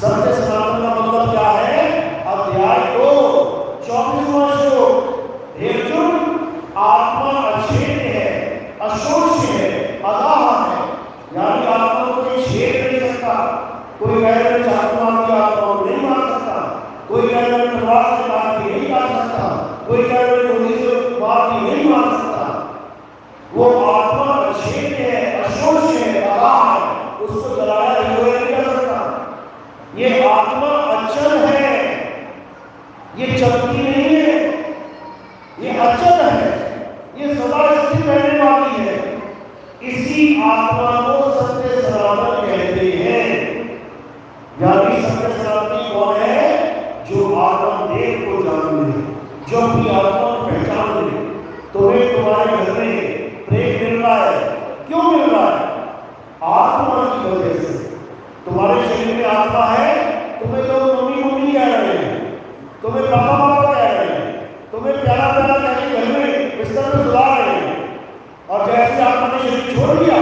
सत्य सनातन का मतलब क्या है? अध्याय 2 24वां श्लोक, हे अर्जुन, आत्मा अछेद्य है, अशोष है, अदाह है। यानी आत्मा को कोई छेद नहीं सकता। कोई कहकर चाकू मार के आत्मा को नहीं मार सकता, कोई कहकर तलवार से मार के नहीं मार सकता, कोई कहकर गोली से मार के नहीं मार सकता। वो आत्मा अछेद्य है, अशोष है, अदाह है, उसको जलाया नहीं जा सकता। ये आत्मा अचल है, ये चलती नहीं है, ये अचल है, ये सदा स्थिर रहने वाली है। इसी आत्मा को सत्य सनातन कहते हैं। यानी सत्य सनातनी कौन है? जो आत्मदेव को जान ले, जो अपनी आत्मा को पहचान ले। तुम्हें तुम्हारे घर में प्रेम मिल रहा है, क्यों मिल रहा है? आत्मा की वजह से। तुम्हारे शरीर में आत्मा है, तुम्हें लोग मम्मी मम्मी कह रहे हैं, तुम्हें पापा पापा कह रहे हैं, तुम्हें प्यारा प्यारा कह के घर में बिस्तर में सुला रहे हैं। और जैसे आत्मा ने शरीर छोड़ दिया,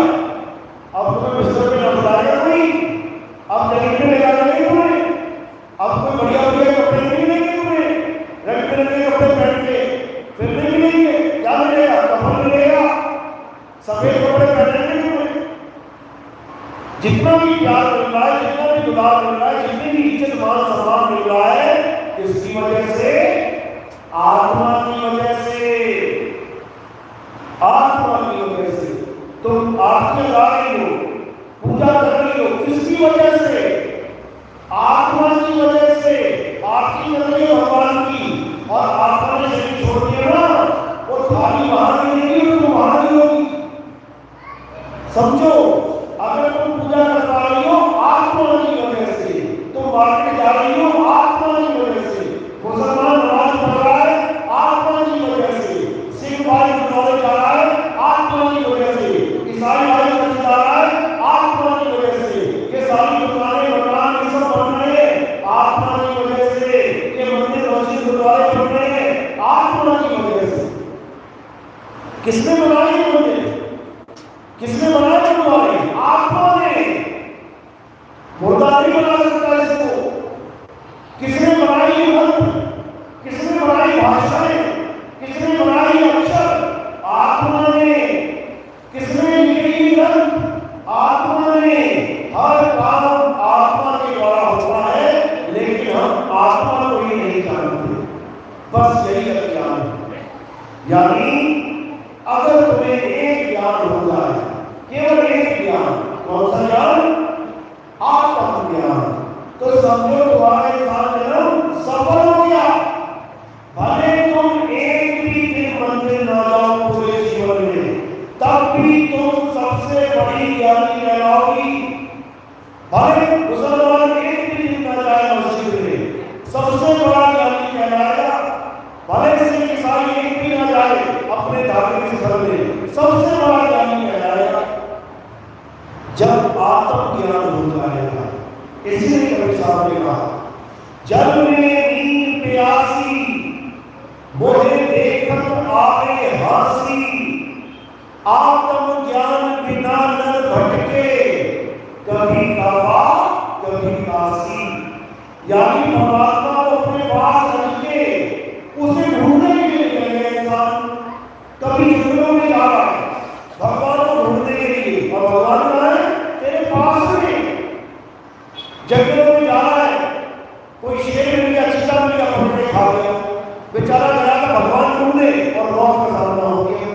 अब तुम्हें बिस्तर में न सुलाएगा कोई, अब जमीन में लगा देंगे तुम्हें, अब कोई बढ़िया बढ़िया कपड़े नहीं मिलेंगे तुम्हें, रंग बिरंगे कपड़े पहन के फिर नहीं मिलेंगे। क्या मिलेगा? कपड़ा मिलेगा, सफेद कपड़े पहनेंगे तुम्हें। जितना भी प्यार मिल रहा है, जितना भी दुलार मिल रहा है, जितनी भी इज्जत मान सम्मान मिल रहा है, किसकी वजह से? आत्मा की वजह से। समझो, अगर तुम पूजा कर पा रही हो आत्मा की वजह से, तुम मार्केट जा रही हो आत्मा की वजह से, मुसलमान नमाज पढ़ रहा है आत्मा की वजह से, सिख भाई गुरुद्वारे जा रहा है आत्मा की वजह से, ईसाई भाई चर्च जा रहा है आत्मा की वजह से, ये सारी दुकानें मकान ये सब बन रहे हैं आत्मा की वजह से, ये मंदिर मस्जिद गुरुद्वारे बन रहे हैं आत्मा की वजह से। किसने बनाए ये मंदिर, किसने बनाया गुरुद्वारे? आत्मा ने। मुर्दा नहीं बना सकता इसको। किसने बनाई ये मंत्र, किसने बनाई भाषाएं, किसने बनाई अक्षर? आत्मा ने। किसने लिखी ग्रंथ? आत्मा ने। हर काम आत्मा के द्वारा होता है, लेकिन हम आत्मा को ही नहीं जानते, बस यही अज्ञान है। यानी अगर तुम्हें एक ज्ञान हो जाए, केवल एक ज्ञान, कौन सा ज्ञान? आत्म ज्ञान, तो समझो तुम्हारा इंसान जन्म सफल हो गया। भले तुम एक भी दिन मंदिर न जाओ पूरे जीवन में, तब भी तुम सबसे बड़ी ज्ञानी कहलाओगी। भले मुसलमान एक भी दिन न जाए मस्जिद में, सबसे बड़ा ज्ञानी कहलाएगा। भले से ईसाई एक भी न जाए अपने धार्मिक स्थल में, सबसे बड़ा ज्ञानी कहलाएगा जब आत्म ज्ञान हो जाएगा। इसलिए कबीर साहब ने कहा, जल में नींद प्यासी मोहे देखत आए हासी, आत्म ज्ञान बिना नर भटके, कभी काबा कभी काशी। यानी परमात्मा को अपने पास रख के उसे ढूंढने के लिए गए इंसान, कभी जंगलों में जा रहा है भगवान को ढूंढने के लिए, और भगवान कहाँ है? तेरे पास में। जंगलों में जा रहा है, कोई शेर मिल गया, चीता मिल गया, पकड़ के खा गया, बेचारा गया था भगवान ढूंढने और मौत का सामना हो गया।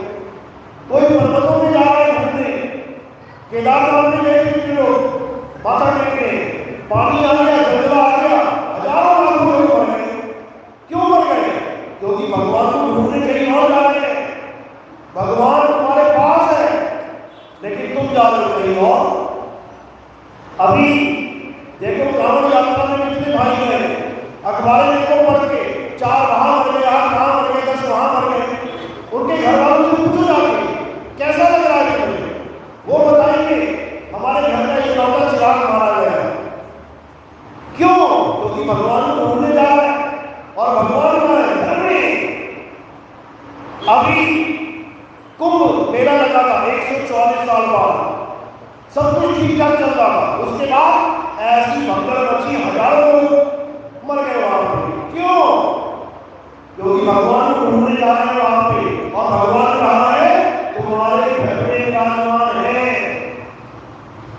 कोई पर्वतों में जा रहा है ढूंढने, केदारनाथ में गए थे लोग माथा टेकने, पानी आ गया, जंगला आ गया, हजारों लोग मर गए। क्यों मर गए? क्योंकि भगवान को ढूंढने के लिए और जा रहे हैं। भगवान तुम्हारे पास है, लेकिन तुम जा रहे हो कहीं और। अभी देखो कांवड़ यात्रा में कितने भाई गए, अखबारें देखो पढ़ के, 4 वहां मर गए, 8 वहां मर गए, 10 वहां मर गए। उनके घर वालों से पूछो जाके कैसा लग रहा है तुम्हें, वो बताएंगे हमारे घर का इकलौता चिराग मारा गया। क्यों? क्योंकि भगवान को ढूंढने जा रहा है, और भगवान का घर में। अभी कुंभ मेला लगा था 144 साल बाद, सब कुछ ठीक ठाक चल रहा था। उसके बाद ऐसी भगदड़ मची, हजारों लोग मर गए वहां पे। क्यों? क्योंकि भगवान को ढूंढने जा रहे हैं वहां पे, और भगवान कहाँ है? तुम्हारे घर में विराजमान है,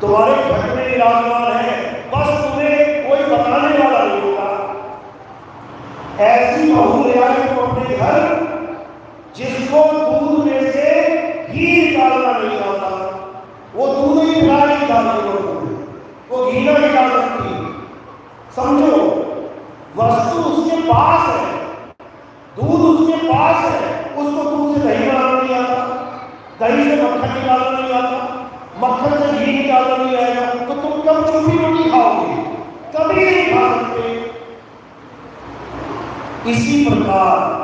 तुम्हारे घर में विराजमान है, बस तुम्हें कोई बताने वाला नहीं होगा। ऐसी बहू ले आए तुम अपने घर जिसको दूध में से घी निकालना नहीं आता, वो दूध ही पिला नहीं डालती, वो घी नहीं डाल सकती। समझो, वस्तु उसके पास है, दूध उसके पास है, उसको दूध से दही बनाना नहीं आता, दही से मक्खन निकालना नहीं आता, मक्खन से घी निकालना नहीं आएगा, तो तुम कब चूड़ी रोटी खाओगे? कभी नहीं खा सकते। इसी प्रकार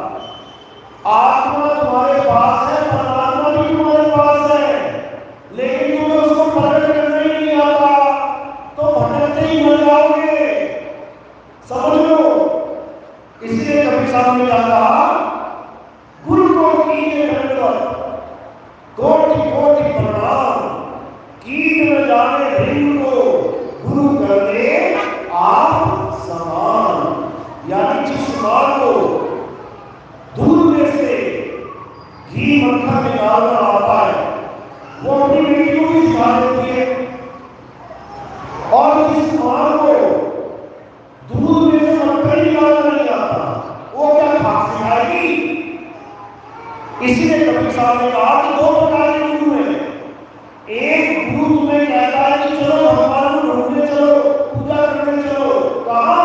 आत्मा तुम्हारे पास है, परमात्मा भी तुम्हारे पास है, लेकिन तुम्हें उसको प्रकट करना ही नहीं आता, तो भटकते ही मर जाओगे। समझ लो। इसलिए कबीर साहब ने क्या कहा? गुरु को कीजिए दंडवत, कोटि कोटि प्रणाम, कीट न जाने रिंग को, गुरु कर दे आप समान। यानी जिस मां को दूध में से घी मक्खन निकालना आता है, वो अपनी बेटी को भी सिखा देती है, और जिस मां को दूध में से मक्खन निकालना नहीं आता, वो क्या खाक सिखाएगी? इसीलिए कबीर साहब ने कहा कि 2 प्रकार के गुरु हैं। एक गुरु तुम्हें कहता है कि चलो भगवान को ढूंढने चलो, पूजा करने चलो, कहाँ?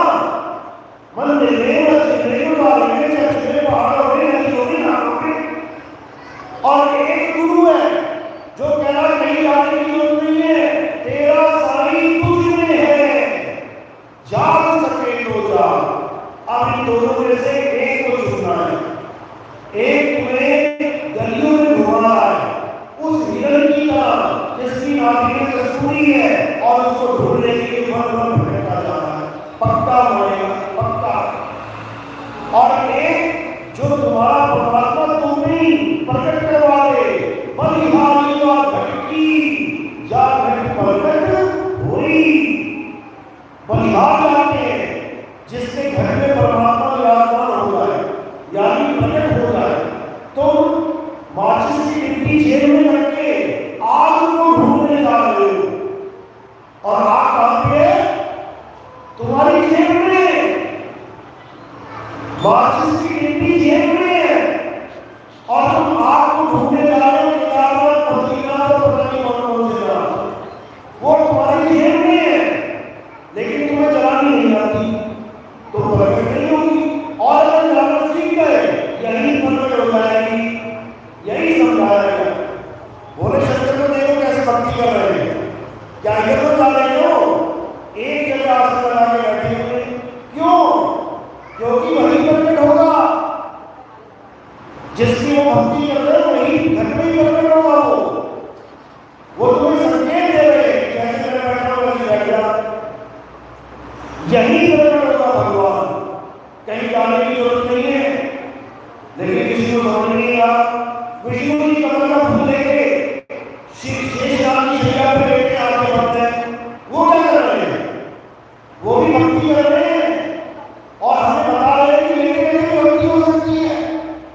मंदिर में, मस्जिद में, गुरुद्वारे में, चर्च में, पहाड़ों में, नदियों में, नालों में। और एक गुरु है जो कह रहा है कहीं जाने की एक तुम्हें गलियों में घुमा रहा है उस हिरण की तरह जिसकी नाभि में कस्तूरी है और उसको ढूंढने के लिए भर भर भटकता जा रहा है, पक्का मारेगा पक्का। और एक जो तुम्हारा परमात्मा तुम नहीं प्रकट करवा दे, बलिहारी और भटकी जा घट प्रकट हुई। बलिहार जाते हैं जिसके घर में परमात्मा विराजमान हो जाए यानी प्रकट हो जाए। तुम माचिस की डिब्बी जेब में रख के आग को ढूंढने जा रहे हो और आग कहां पे है? तुम्हारी जेब में। माचिस की डिब्बी जेब में है और तुम आग को ढूंढने जा रहे हो। केदारनाथ बद्रीनाथ और पता नहीं कौन से जगह, वो तुम्हारी जेब में है लेकिन तुम्हें जलानी नहीं आती तो प्रकट नहीं होगी। और अगर जाकर सीख गए यही प्रकट हो जाएगी। यही समझाया गया। भोले शंकर को देखो कैसे भक्ति कर रहे हैं, क्या इधर को जा रहे हो? एक जगह आसन लगा के बैठे हुए। क्यों? क्योंकि वही प्रकट होगा जिसकी वो भक्ति कर रहे हो, वही घर में ही प्रकट होगा। वो तुम्हें संकेत दे रहे हैं, जैसे मैं बैठा हूं वैसे बैठ जा। यही प्रकट होगा भगवान, कहीं जाने की जरूरत नहीं है। लेकिन किसी को समझ नहीं आ, विष्णु की कमर का फूल लेके शेषनाग की शैया पे बैठे आगे बढ़ते हैं। वो क्या कर रहे हैं? वो भी भक्ति कर रहे हैं और हमें बता रहे हैं कि लेके लेके भक्ति हो सकती है,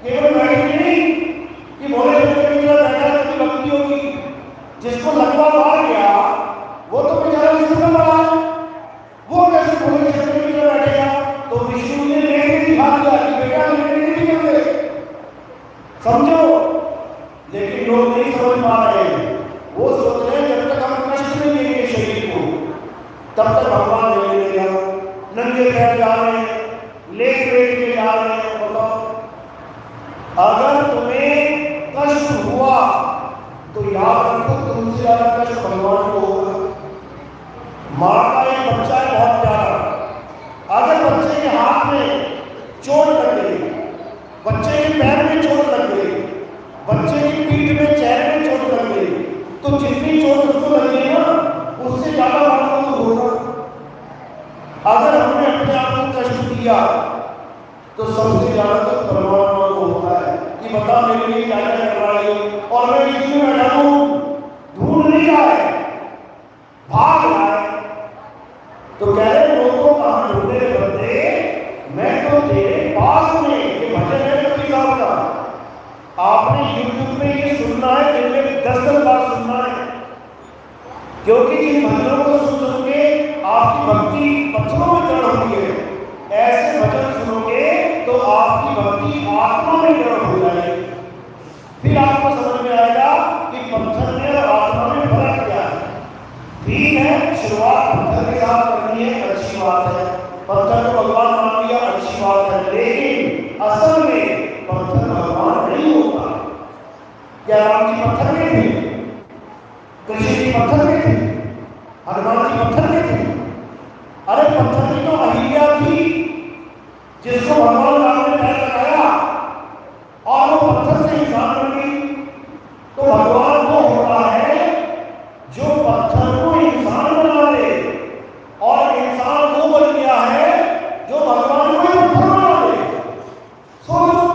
केवल बैठ के नहीं कि भोले शंकर की तरह बैठा तभी भक्ति होगी। जिसको लगवा मार गया वो तो बेचारा विष्णु में मरा है, वो कैसे भोले शंकर की तरह बैठेगा? तो विष्णु ने लेके दिखा दिया कि बेटा लेके नहीं करते, समझो। लेकिन लोग नहीं समझ पा रहे हैं। वो सोच रहे हैं जब तक हम कष्ट नहीं देंगे शरीर को तब तक भगवान नहीं देगा। नंगे पैर जा रहे हैं, लेट लेट के जा रहे हैं। बताओ, अगर तुम्हें कष्ट हुआ तो याद रखो तुमसे ज्यादा कष्ट भगवान को होगा। माँ का एक बच्चा है बहुत प्यारा, अगर बच्चे के हाथ में चोट लग गई, बच्चे के पैर में चोट लग गई, बच्चे की पीठ में चेहरे में चोट लग गई, तो जितनी चोट उसको लगी है ना उससे ज्यादा बात तो होगा। अगर हमने अपने आप को कष्ट दिया तो सबसे ज्यादा तो परमात्मा को होता है कि बता मेरे लिए क्या क्या कर रहा है और मैं इसी में बैठा हूं, ढूंढ नहीं रहा है, भाग रहा है। तो कह रहे लोगों कहां ढूंढे बंदे, मैं तो तेरे पास में। ये भजन है कबीर साहब का, आपने YouTube में ये सुनना है, दिन में 10-10 बार सुनना है, क्योंकि जिन भजनों को सुन सुनोगे आपकी भक्ति पत्थरों में दृढ़ होगी है। ऐसे भजन सुनोगे तो आपकी भक्ति आत्मा में दृढ़ हो जाएगी। फिर आपको समझ में आएगा कि पत्थर में और आत्मा में फर्क क्या है। ठीक है, शुरुआत पत्थर के साथ करनी है, अच्छी बात है, पत्थर को भगवान मान लिया, अच्छी बात है। लेकिन असल में पत्थर भगवान नहीं होता। क्या राम जी पत्थर में थे? कृष्ण जी पत्थर में थे? हनुमान जी पत्थर में थे? अरे पत्थर की तो अहिल्या थी जिसको भगवान राम ने पैर लगाया और वो पत्थर से इंसान बन गई। तो भगवान वो होता है जो पत्थर को इंसान बना दे, और इंसान वो बन गया है जो भगवान को पत्थर बना दे। सोचो,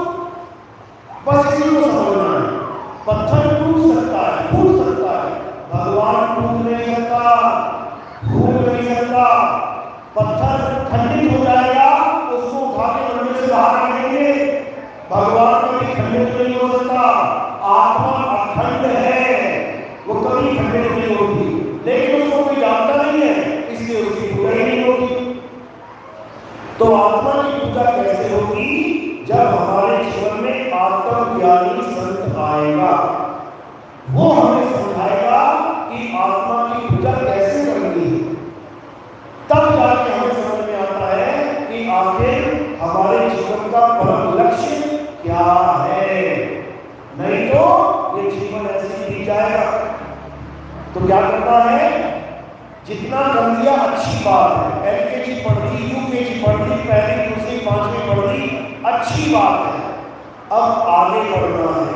बस इसी को समझना है। पत्थर टूट सकता है, फूट सकता है, भगवान टूट नहीं सकता, फूट नहीं सकता। पत्थर खंडित हो जाएगा, उसको उठा के मंदिर से बाहर निकालेंगे। भगवान कभी खंडित नहीं हो सकता, आत्मा अखंड है, वो कभी खंडित नहीं होती। लेकिन उसको कोई जानता नहीं है, इसलिए उसकी पूजा ही नहीं होगी। तो आत्मा की पूजा कैसे होगी? जब हमारे जीवन में आत्मज्ञानी संत आएगा, वो हमें समझाएगा कि आत्मा की पूजा कैसे करनी है। तब जाके हमें समझ में आता है कि आखिर हमारे जीवन का परम लक्ष्य क्या है। नहीं तो ये जीवन ऐसे ही जाएगा। तो क्या करना है? जितना कर दिया अच्छी बात है, LKG पढ़ दी, UKG पढ़ दी, पहली दूसरी पांचवी पढ़ दी, अच्छी बात है। अब आगे बढ़ना है,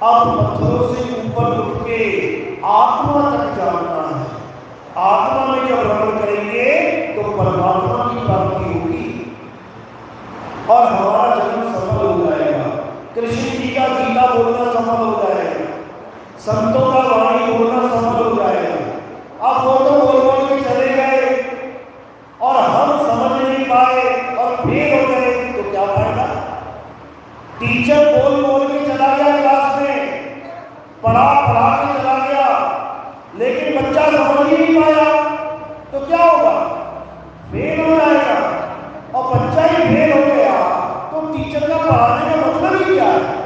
अब पत्थरों से ऊपर उठ के आत्मा तक जानना है। आत्मा में जब रमण करेंगे तो परमात्मा की प्राप्ति होगी और हमारा जन्म सफल हो जाएगा। कृष्ण जी का गीता बोलना सफल हो जाएगा, संतों का वाणी बोलना सफल हो जाएगा। अब वो तो बोल बोल के चले गए और हम समझ नहीं पाए और फेल हो गए तो क्या फायदा। टीचर बोल बोल के चला गया क्लास में, पढ़ा के चला गया, लेकिन बच्चा समझ ही नहीं पाया तो क्या होगा, फेल हो जाएगा। और बच्चा ही फेल हो गया तो टीचर का पढ़ाने का मतलब ही क्या है।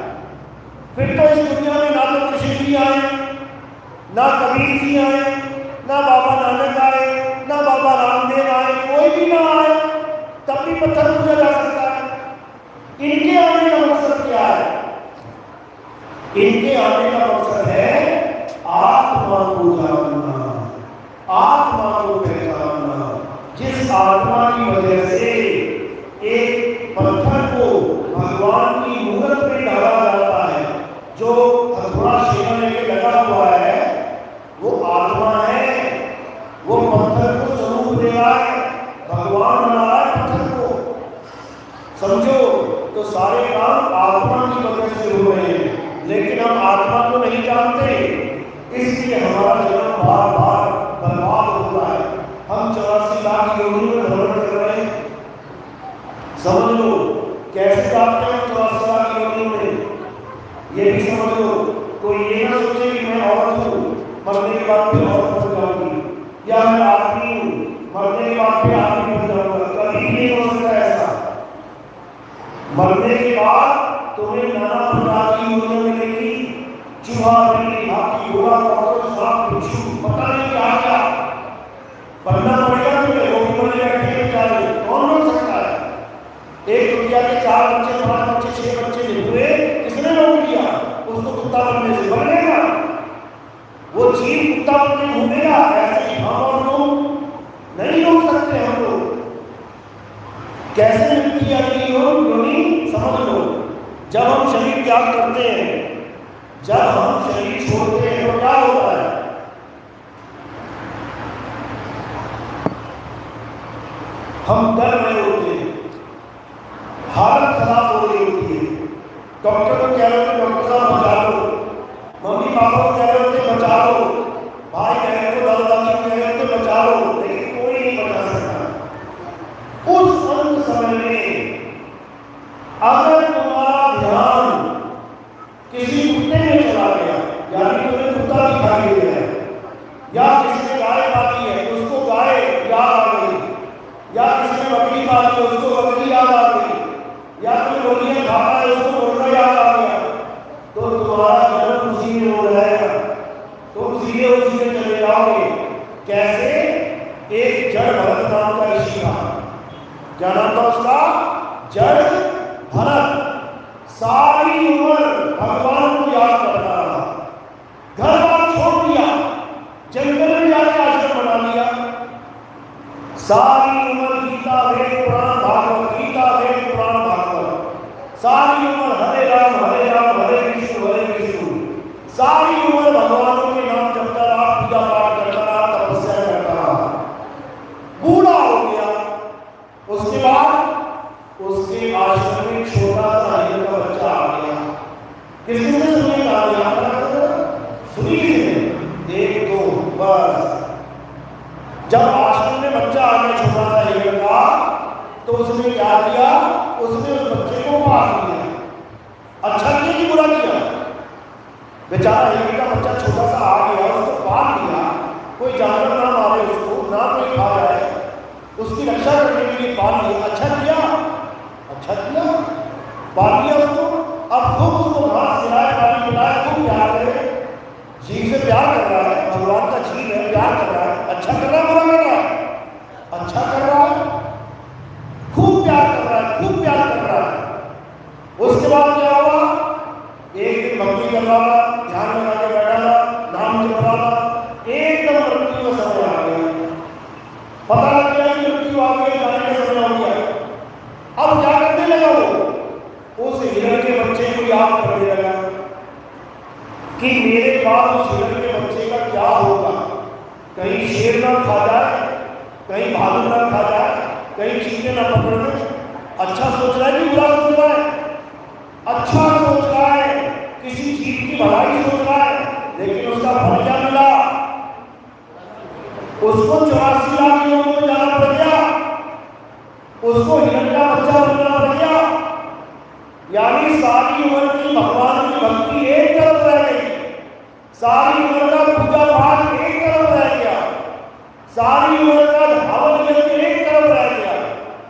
फिर तो इस दुनिया में ना तो कृष्ण जी आए, ना कबीर जी आए, ना बाबा नानक आए, ना बाबा रामदेव आए, कोई भी ना आए, तब भी पत्थर पूजा जा सकता है। इनके आने का मकसद क्या है? इनके आने का मकसद है आत्मा को जानना, आत्मा को पहचानना। जिस आत्मा की वजह से एक पत्थर को भगवान की मूर्त में डाला जाता है, जो हथौड़ा शेना लेके लगा हुआ है, वो आत्मा है, वो पत्थर को स्वरूप दे रहा है, भगवान बना रहा है पत्थर को। समझो तो सारे काम आत्मा की वजह से हो रहे हैं, लेकिन हम आत्मा को नहीं जानते, इसलिए हमारा जन्म बार बार बर्बाद होता है। हम 84 लाख योनियों में भ्रमण कर रहे हैं। समझ लो कैसे जाते हैं 84 लाख योनियों में, ये भी समझ लो। कोई ये ना सोचे कि मैं औरत हूँ, मरने के बाद फिर औरत बन जाऊंगी, या मैं आदमी हूँ, मरने के बाद फिर आदमी बन जाऊंगा। कभी नहीं हो सकता ऐसा। मरने के बाद तुम्हें नाना प्रकार की योनियां मिलेंगी, चूहा, बिल्ली, हाथी, घोड़ा, कौवा, सांप, बिच्छू, पता नहीं क्या क्या बनना पड़ेगा तुम्हें। वो भी बनेगा, खेल चाहे कौन बन सकता है। एक दुनिया के 4 बच्चे, 5 बच्चे, 6 बच्चे नहीं हुए, किसने रोक दिया उसको कुत्ता बनने से? बनेगा वो जीव, कुत्ता बनने घूमेगा। ऐसे ही हम और तुम नहीं रोक सकते। हम लोग कैसे मिलती है अगली योनि? समझ लो, जब हम शरीर त्याग करते हैं, जब हम शरीर छोड़ते हैं तो क्या होता है? हम डर रहे होते हैं, हालत खराब हो रही होती है, डॉक्टर को कह रहे होते डॉक्टर साहब बचा लो, मम्मी पापा को कह रहे होते बचा लो, भाई बहन को, दादा दादी को कह रहे होते बचा लो, लेकिन कोई नहीं बचा सकता। उस अंत समय में अगर तुम्हारा ध्यान किसी कुत्ते में चला गया, यानी तुम्हें कुत्ता दिखाई दे गया, या किसी ने गाय पाली है उसको गाय याद आ गई, या किसी ने बकरी पाली है उसको बकरी याद आ गई, या कोई रोटियां खाता है उसको मुर्गा याद आ गया, तो तुम्हारा जन्म उसी में हो जाएगा, तुम सीधे उसी में चले जाओगे। कैसे? एक जड़ भरत नाम का ऋषि था, क्या नाम था उसका? जड़ भरत। सारी उम्र भगवान को याद करता रहा, घर बार छोड़ दिया, जंगल में जाकर आश्रम बना लिया। सारी उम्र गीता वेद पुराण भागवत, गीता वेद पुराण भागवत, सारी उम्र हरे राम हरे विष्णु, सारी उम्र भगवानों के नाम जपता रहा, पूजा पाठ करता रहा, तपस्या करता रहा, बूढ़ा हो गया। उसके बाद उसके आश्रम में छोटा सा हिरण का बच्चा आ गया। किसने सुनी आ गया? सुनी किसने? एक दो बस। जब आश्रम में बच्चा आ गया छोटा सा हिरण का, तो उसने क्या किया? उसने उस बच्चे को मार दिया। अच्छा किया कि बुरा किया? बेचारा हिरण का बच्चा छोटा सा आ गया, उसको मार दिया। कोई जानवर ना मारे उसको, ना कोई खा जाए, उसकी रक्षा करने के लिए पाल लिया। अच्छा किया, अच्छा किया, पाल लिया उसको। अब खूब उसको घास खिलाए, पानी पिलाए, खूब प्यार करे, जीव से प्यार कर रहा है, भगवान का जीव है, प्यार कर रहा है। अच्छा कर रहा है, बुरा कर रहा है? अच्छा कर रहा है, खूब प्यार कर रहा है, खूब प्यार कर रहा है। उसके बाद क्या हुआ? एक दिन भक्ति कर रहा था, ध्यान लगा के बैठा था, नाम जप रहा था, एकदम मृत्यु का समय आ गया। पता लग गया कि मृत्यु आ गई, जाने का समय हो गया। अब क्या करने लगा वो? उस हिरण के बच्चे सवाल करने लगा कि मेरे बाद उस हिरण के बच्चे का क्या होगा, कहीं शेर ना खा जाए, कहीं भालू ना खा जाए, कहीं चीते ना पकड़ ले। अच्छा सोच रहा है कि बुरा सोच रहा है? अच्छा सोच रहा है, किसी जीव की भलाई सोच रहा है, लेकिन उसका फल क्या मिला? उसको 84 लाख लोगों में जाना पड़ गया, उसको हिरण का बच्चा बनना पड़ गया। यानी सारी उम्र की भगवान की भक्ति एक तरफ रह गई, सारी उम्र का पूजा पाठ एक तरफ रह गया, सारी उम्र का हवन यज्ञ एक तरफ रह गया,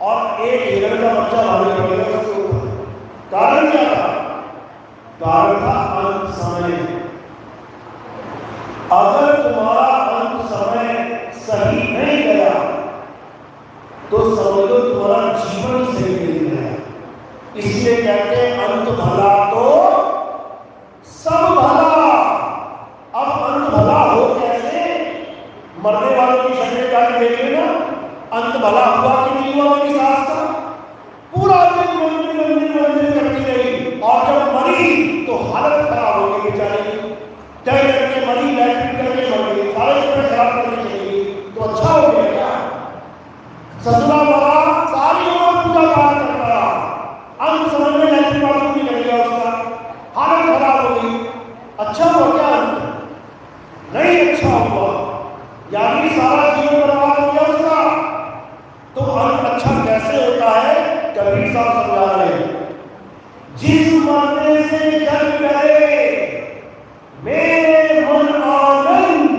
और एक हिरण का बच्चा भारी पड़ गया उसके ऊपर। कारण क्या था? कारण था अंत समय। अगर तुम्हारा अंत समय सही नहीं गया तो समझ लो तुम्हारा जीवन सही नहीं गया। इसलिए कहते हैं अंत भला तो सब भला। अब अंत भला हो कैसे? मरने वालों की शक्ल का देख लेना, अंत भला हुआ कि नहीं हुआ मेरी सास का? पूरा दिन मंदिर करती रही, और जब मरी तो हालत खराब हो गई बेचारे की, डर डर के मरी, लैट्रिन करके मर गई, सारे कपड़े खराब करके चली गई। तो अच्छा हो गया क्या? ससुरा मरा, सारी उम्र पूजा पाठ करता रहा, अंत समय में लैट्रिन बाथरूम निकल गया उसका, हालत खराब हो गई। अच्छा हुआ क्या? अंत नहीं अच्छा हुआ, यानी सारा जीवन बर्बाद हो गया उसका। तो अंत अच्छा कैसे होता है? कबीर साहब समझा रहे हैं, जिस मरने से जग गए मेरे मन आनंद,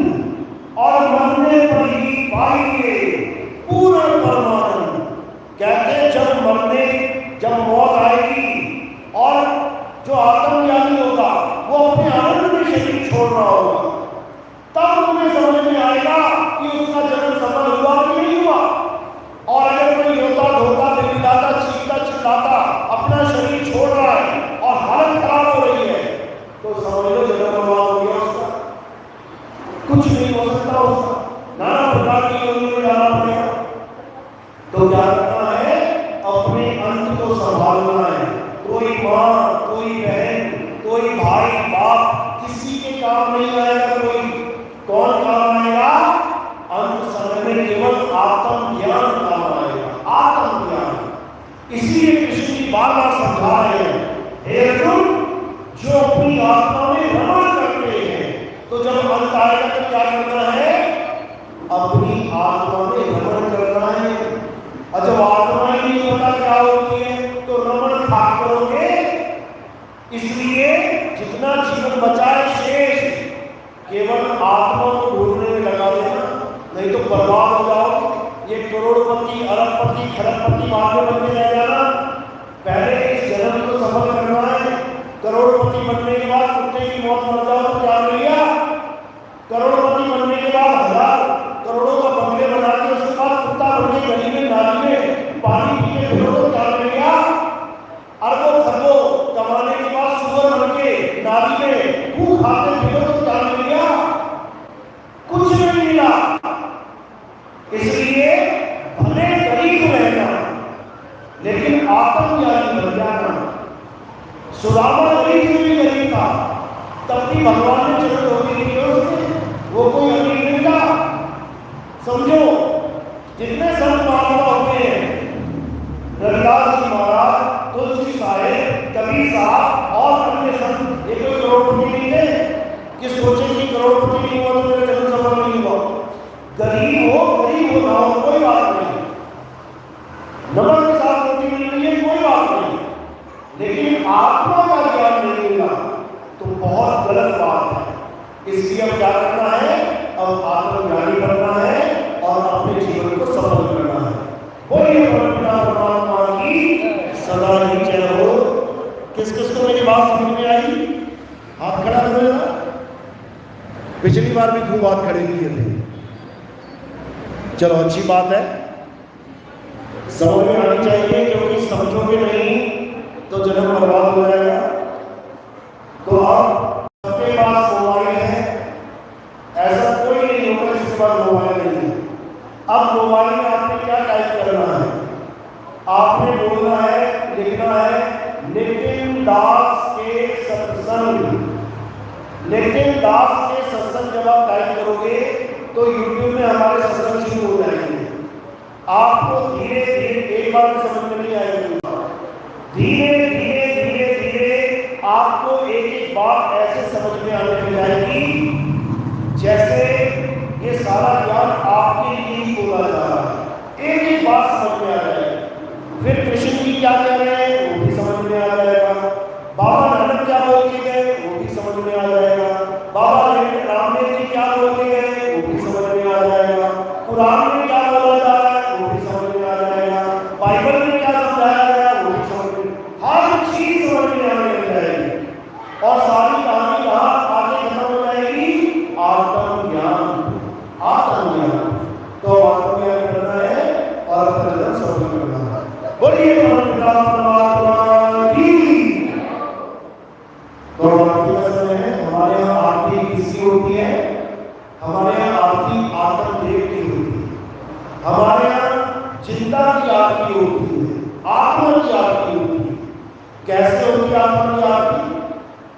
और मरने पर ही पाएंगे पूर्ण परमानंद। कहते जब मौत आएगी और जो आत्मज्ञानी होगा वो अपने आनंद में शरीर छोड़ रहा होगा, तब तुम्हें समझ में आएगा कि उसका जन्म सफल हुआ कि नहीं हुआ। और अगर कोई रोता धोता दिलाता चीखता चिल्लाता अपना शरीर छोड़ रहा है और हालत खराब हो रही है, तो समझ लो जन्म बर्बाद हो गया उसका, कुछ नहीं हो सकता उसका, नाना प्रकार की योनियों में जाना पड़ेगा। तो क्या करना है? अपने अंत को संभालना है। कोई माँ, कोई बहन, कोई भाई बाप किसी के काम नहीं आएगा। कौन काम आएगा? अंत समय में केवल आत्मज्ञान काम आएगा, आत्मज्ञान। इसलिए कृष्ण जी बार बार समझा रहे हैं, हे अर्जुन, जो अपनी आत्मा में रमण करते हैं, तो जब अंत आएगा तो क्या करना है? अपनी आत्मा में रमण करना है। और जब आत्मा ही नहीं पता क्या होती है तो रमण खा करोगे। इसलिए जितना जीवन बचाए शेष केवल आत्मा को ढूंढने में लगा देना, नहीं तो बर्बाद हो जाओगे। ये करोड़पति, अरबपति, खरबपति बाद में बनने रह जाना। पहले इस जन्म को सफल करना है। करोड़पति बनने के बाद कुत्ते की मौत मर जाओ तो क्या मिल गया? करोड़पति बनने के बाद 1000 करोड़ों का बंगले बना के उसके बाद कुत्ता बन के गली में नाली में पानी पी के फिरो तो क्या मिल गया? अरबों खरबों कमाने के बाद सुअर बन के नाली में भूख खाते फिरो तो क्या मिल गया? कुछ नहीं मिला। इसलिए भले गरीब रहना लेकिन आत्मज्ञानी बन जाना। सुदामा गरीब से भी गरीब था, तब भी भगवान ने चरण धोके दिए उसने, वो कोई अमीर नहीं था। समझो, जितने संत महात्मा हुए हैं, रविदास जी महाराज, तुलसी साहेब, कबीर साहब और अन्य संत, ये कोई करोड़पति नहीं थे कि सोचे कि करोड़पति नहीं हुआ तो मेरा जन्म सफल नहीं हुआ। गरीब हो ना हो कोई बात नहीं, नमक के साथ रोटी मिल रही है कोई बात नहीं, लेकिन आत्मा का ज्ञान नहीं मिला तो बहुत गलत बात है। इसलिए अब क्या करना है? अब आत्मज्ञानी बनना है और अपने जीवन को सफल करना है। बोलिए परमात्मा की सदा ही जय हो। किस किस को मेरी बात समझ में आई? हाथ खड़ा करो। पिछली बार भी खूब हाथ खड़े किए थे। चलो अच्छी बात है, समझ में आनी चाहिए, क्योंकि समझोगे नहीं तो जन्म बर्बाद हो जाएगा। तो आप सबके पास मोबाइल है, ऐसा कोई नहीं होगा जिसके पास मोबाइल नहीं है। अब मोबाइल में आपने क्या टाइप करना है? आपने बोलना है, लिखना है नितिन दास के तो यूट्यूब में हमारे सत्संग शुरू हो जाएंगे। आपको धीरे धीरे, एक बार में समझ में नहीं आएगा, धीरे धीरे धीरे धीरे आपको एक एक बात ऐसे समझ में आने लग जाएगी जैसे ये सारा ज्ञान आपके लिए ही बोला जा रहा है। एक एक बात समझ में आ जाएगी। फिर कृष्ण जी क्या कह रहे हैं वो भी समझ में आ जाएगा, बाबा नानक क्या बोल के गए वो भी समझ में आ जाएगा, बाबा रामदेव जी क्या बोल के गए वो भी समझ में आ जाएगा, कुरान में क्या बोला जा रहा है वो भी समझ में आ जाएगा, बाइबल में क्या समझाया गया वो भी समझ में, हर चीज समझ में आने लग जाएगी। और सारी कहानी कहाँ आगे खत्म हो जाएगी? आत्मज्ञान। आत्मज्ञान तो आत्मज्ञान करना है और जन्म सफल करना है। बोलिए परमात्मा की। तो आरती का समय है। हमारे यहाँ आरती किसकी होती है? हमारे यहाँ आरती आत्मदेव की होती है। हमारे यहाँ चिंता की आरती होती है, आत्मा की आरती होती है। कैसे होती है आत्मा की आरती?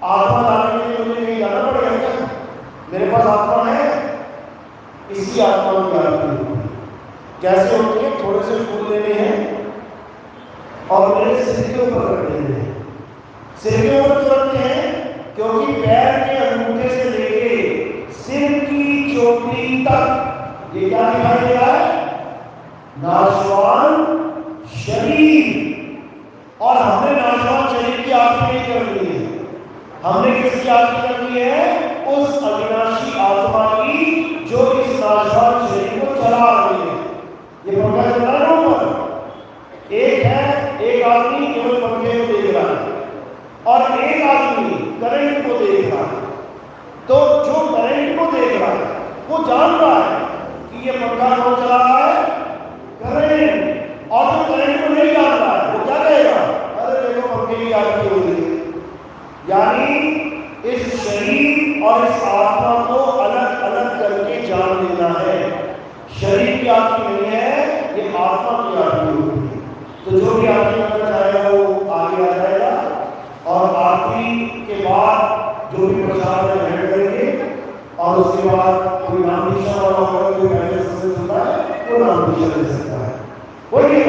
आत्मा लाने के लिए मुझे कहीं जाना पड़ेगा क्या? मेरे पास आत्मा है, इसकी आत्मा की आरती होती है। कैसे होती है? थोड़े से फूल लेने हैं और मेरे सिर के ऊपर रख देने हैं। सिर के ऊपर क्यों रखते हैं? क्योंकि पैर के अंगूठे से लेके सिर की चोटी तक ये क्या दिखाई दे रहा है? नाशवान शरीर। और हमने नाशवान शरीर की आरती नहीं करनी है, हमने किसकी आरती करनी है? उस अविनाशी आत्मा की जो इस नाशवान शरीर को चला रही है। ये पंखा चल रहा है ऊपर, एक है, एक आदमी केवल पंखे को देख रहा है और एक आदमी करंट को देख रहा है। तो जो करंट को देख रहा है वो जान रहा है कि ये पंखा कौन चला रहा है? करंट। और जो करंट को नहीं जान रहा है वो क्या कहेगा? अरे देखो पंखे की आरती हो रही है। यानी इस शरीर और इस आत्मा को अलग अलग करके जान लेना है। शरीर की आरती नहीं है, ये आत्मा की आरती होती है। तो जो भी आरती करना चाहेगा वो आगे आ जाएगा और आरती के बाद जो भी प्रसाद ग्रहण करेंगे और उसके बाद कोई नाम दीक्षा वाला होगा, कोई पहले से सुनता है वो नाम दीक्षा ले सकता है। वही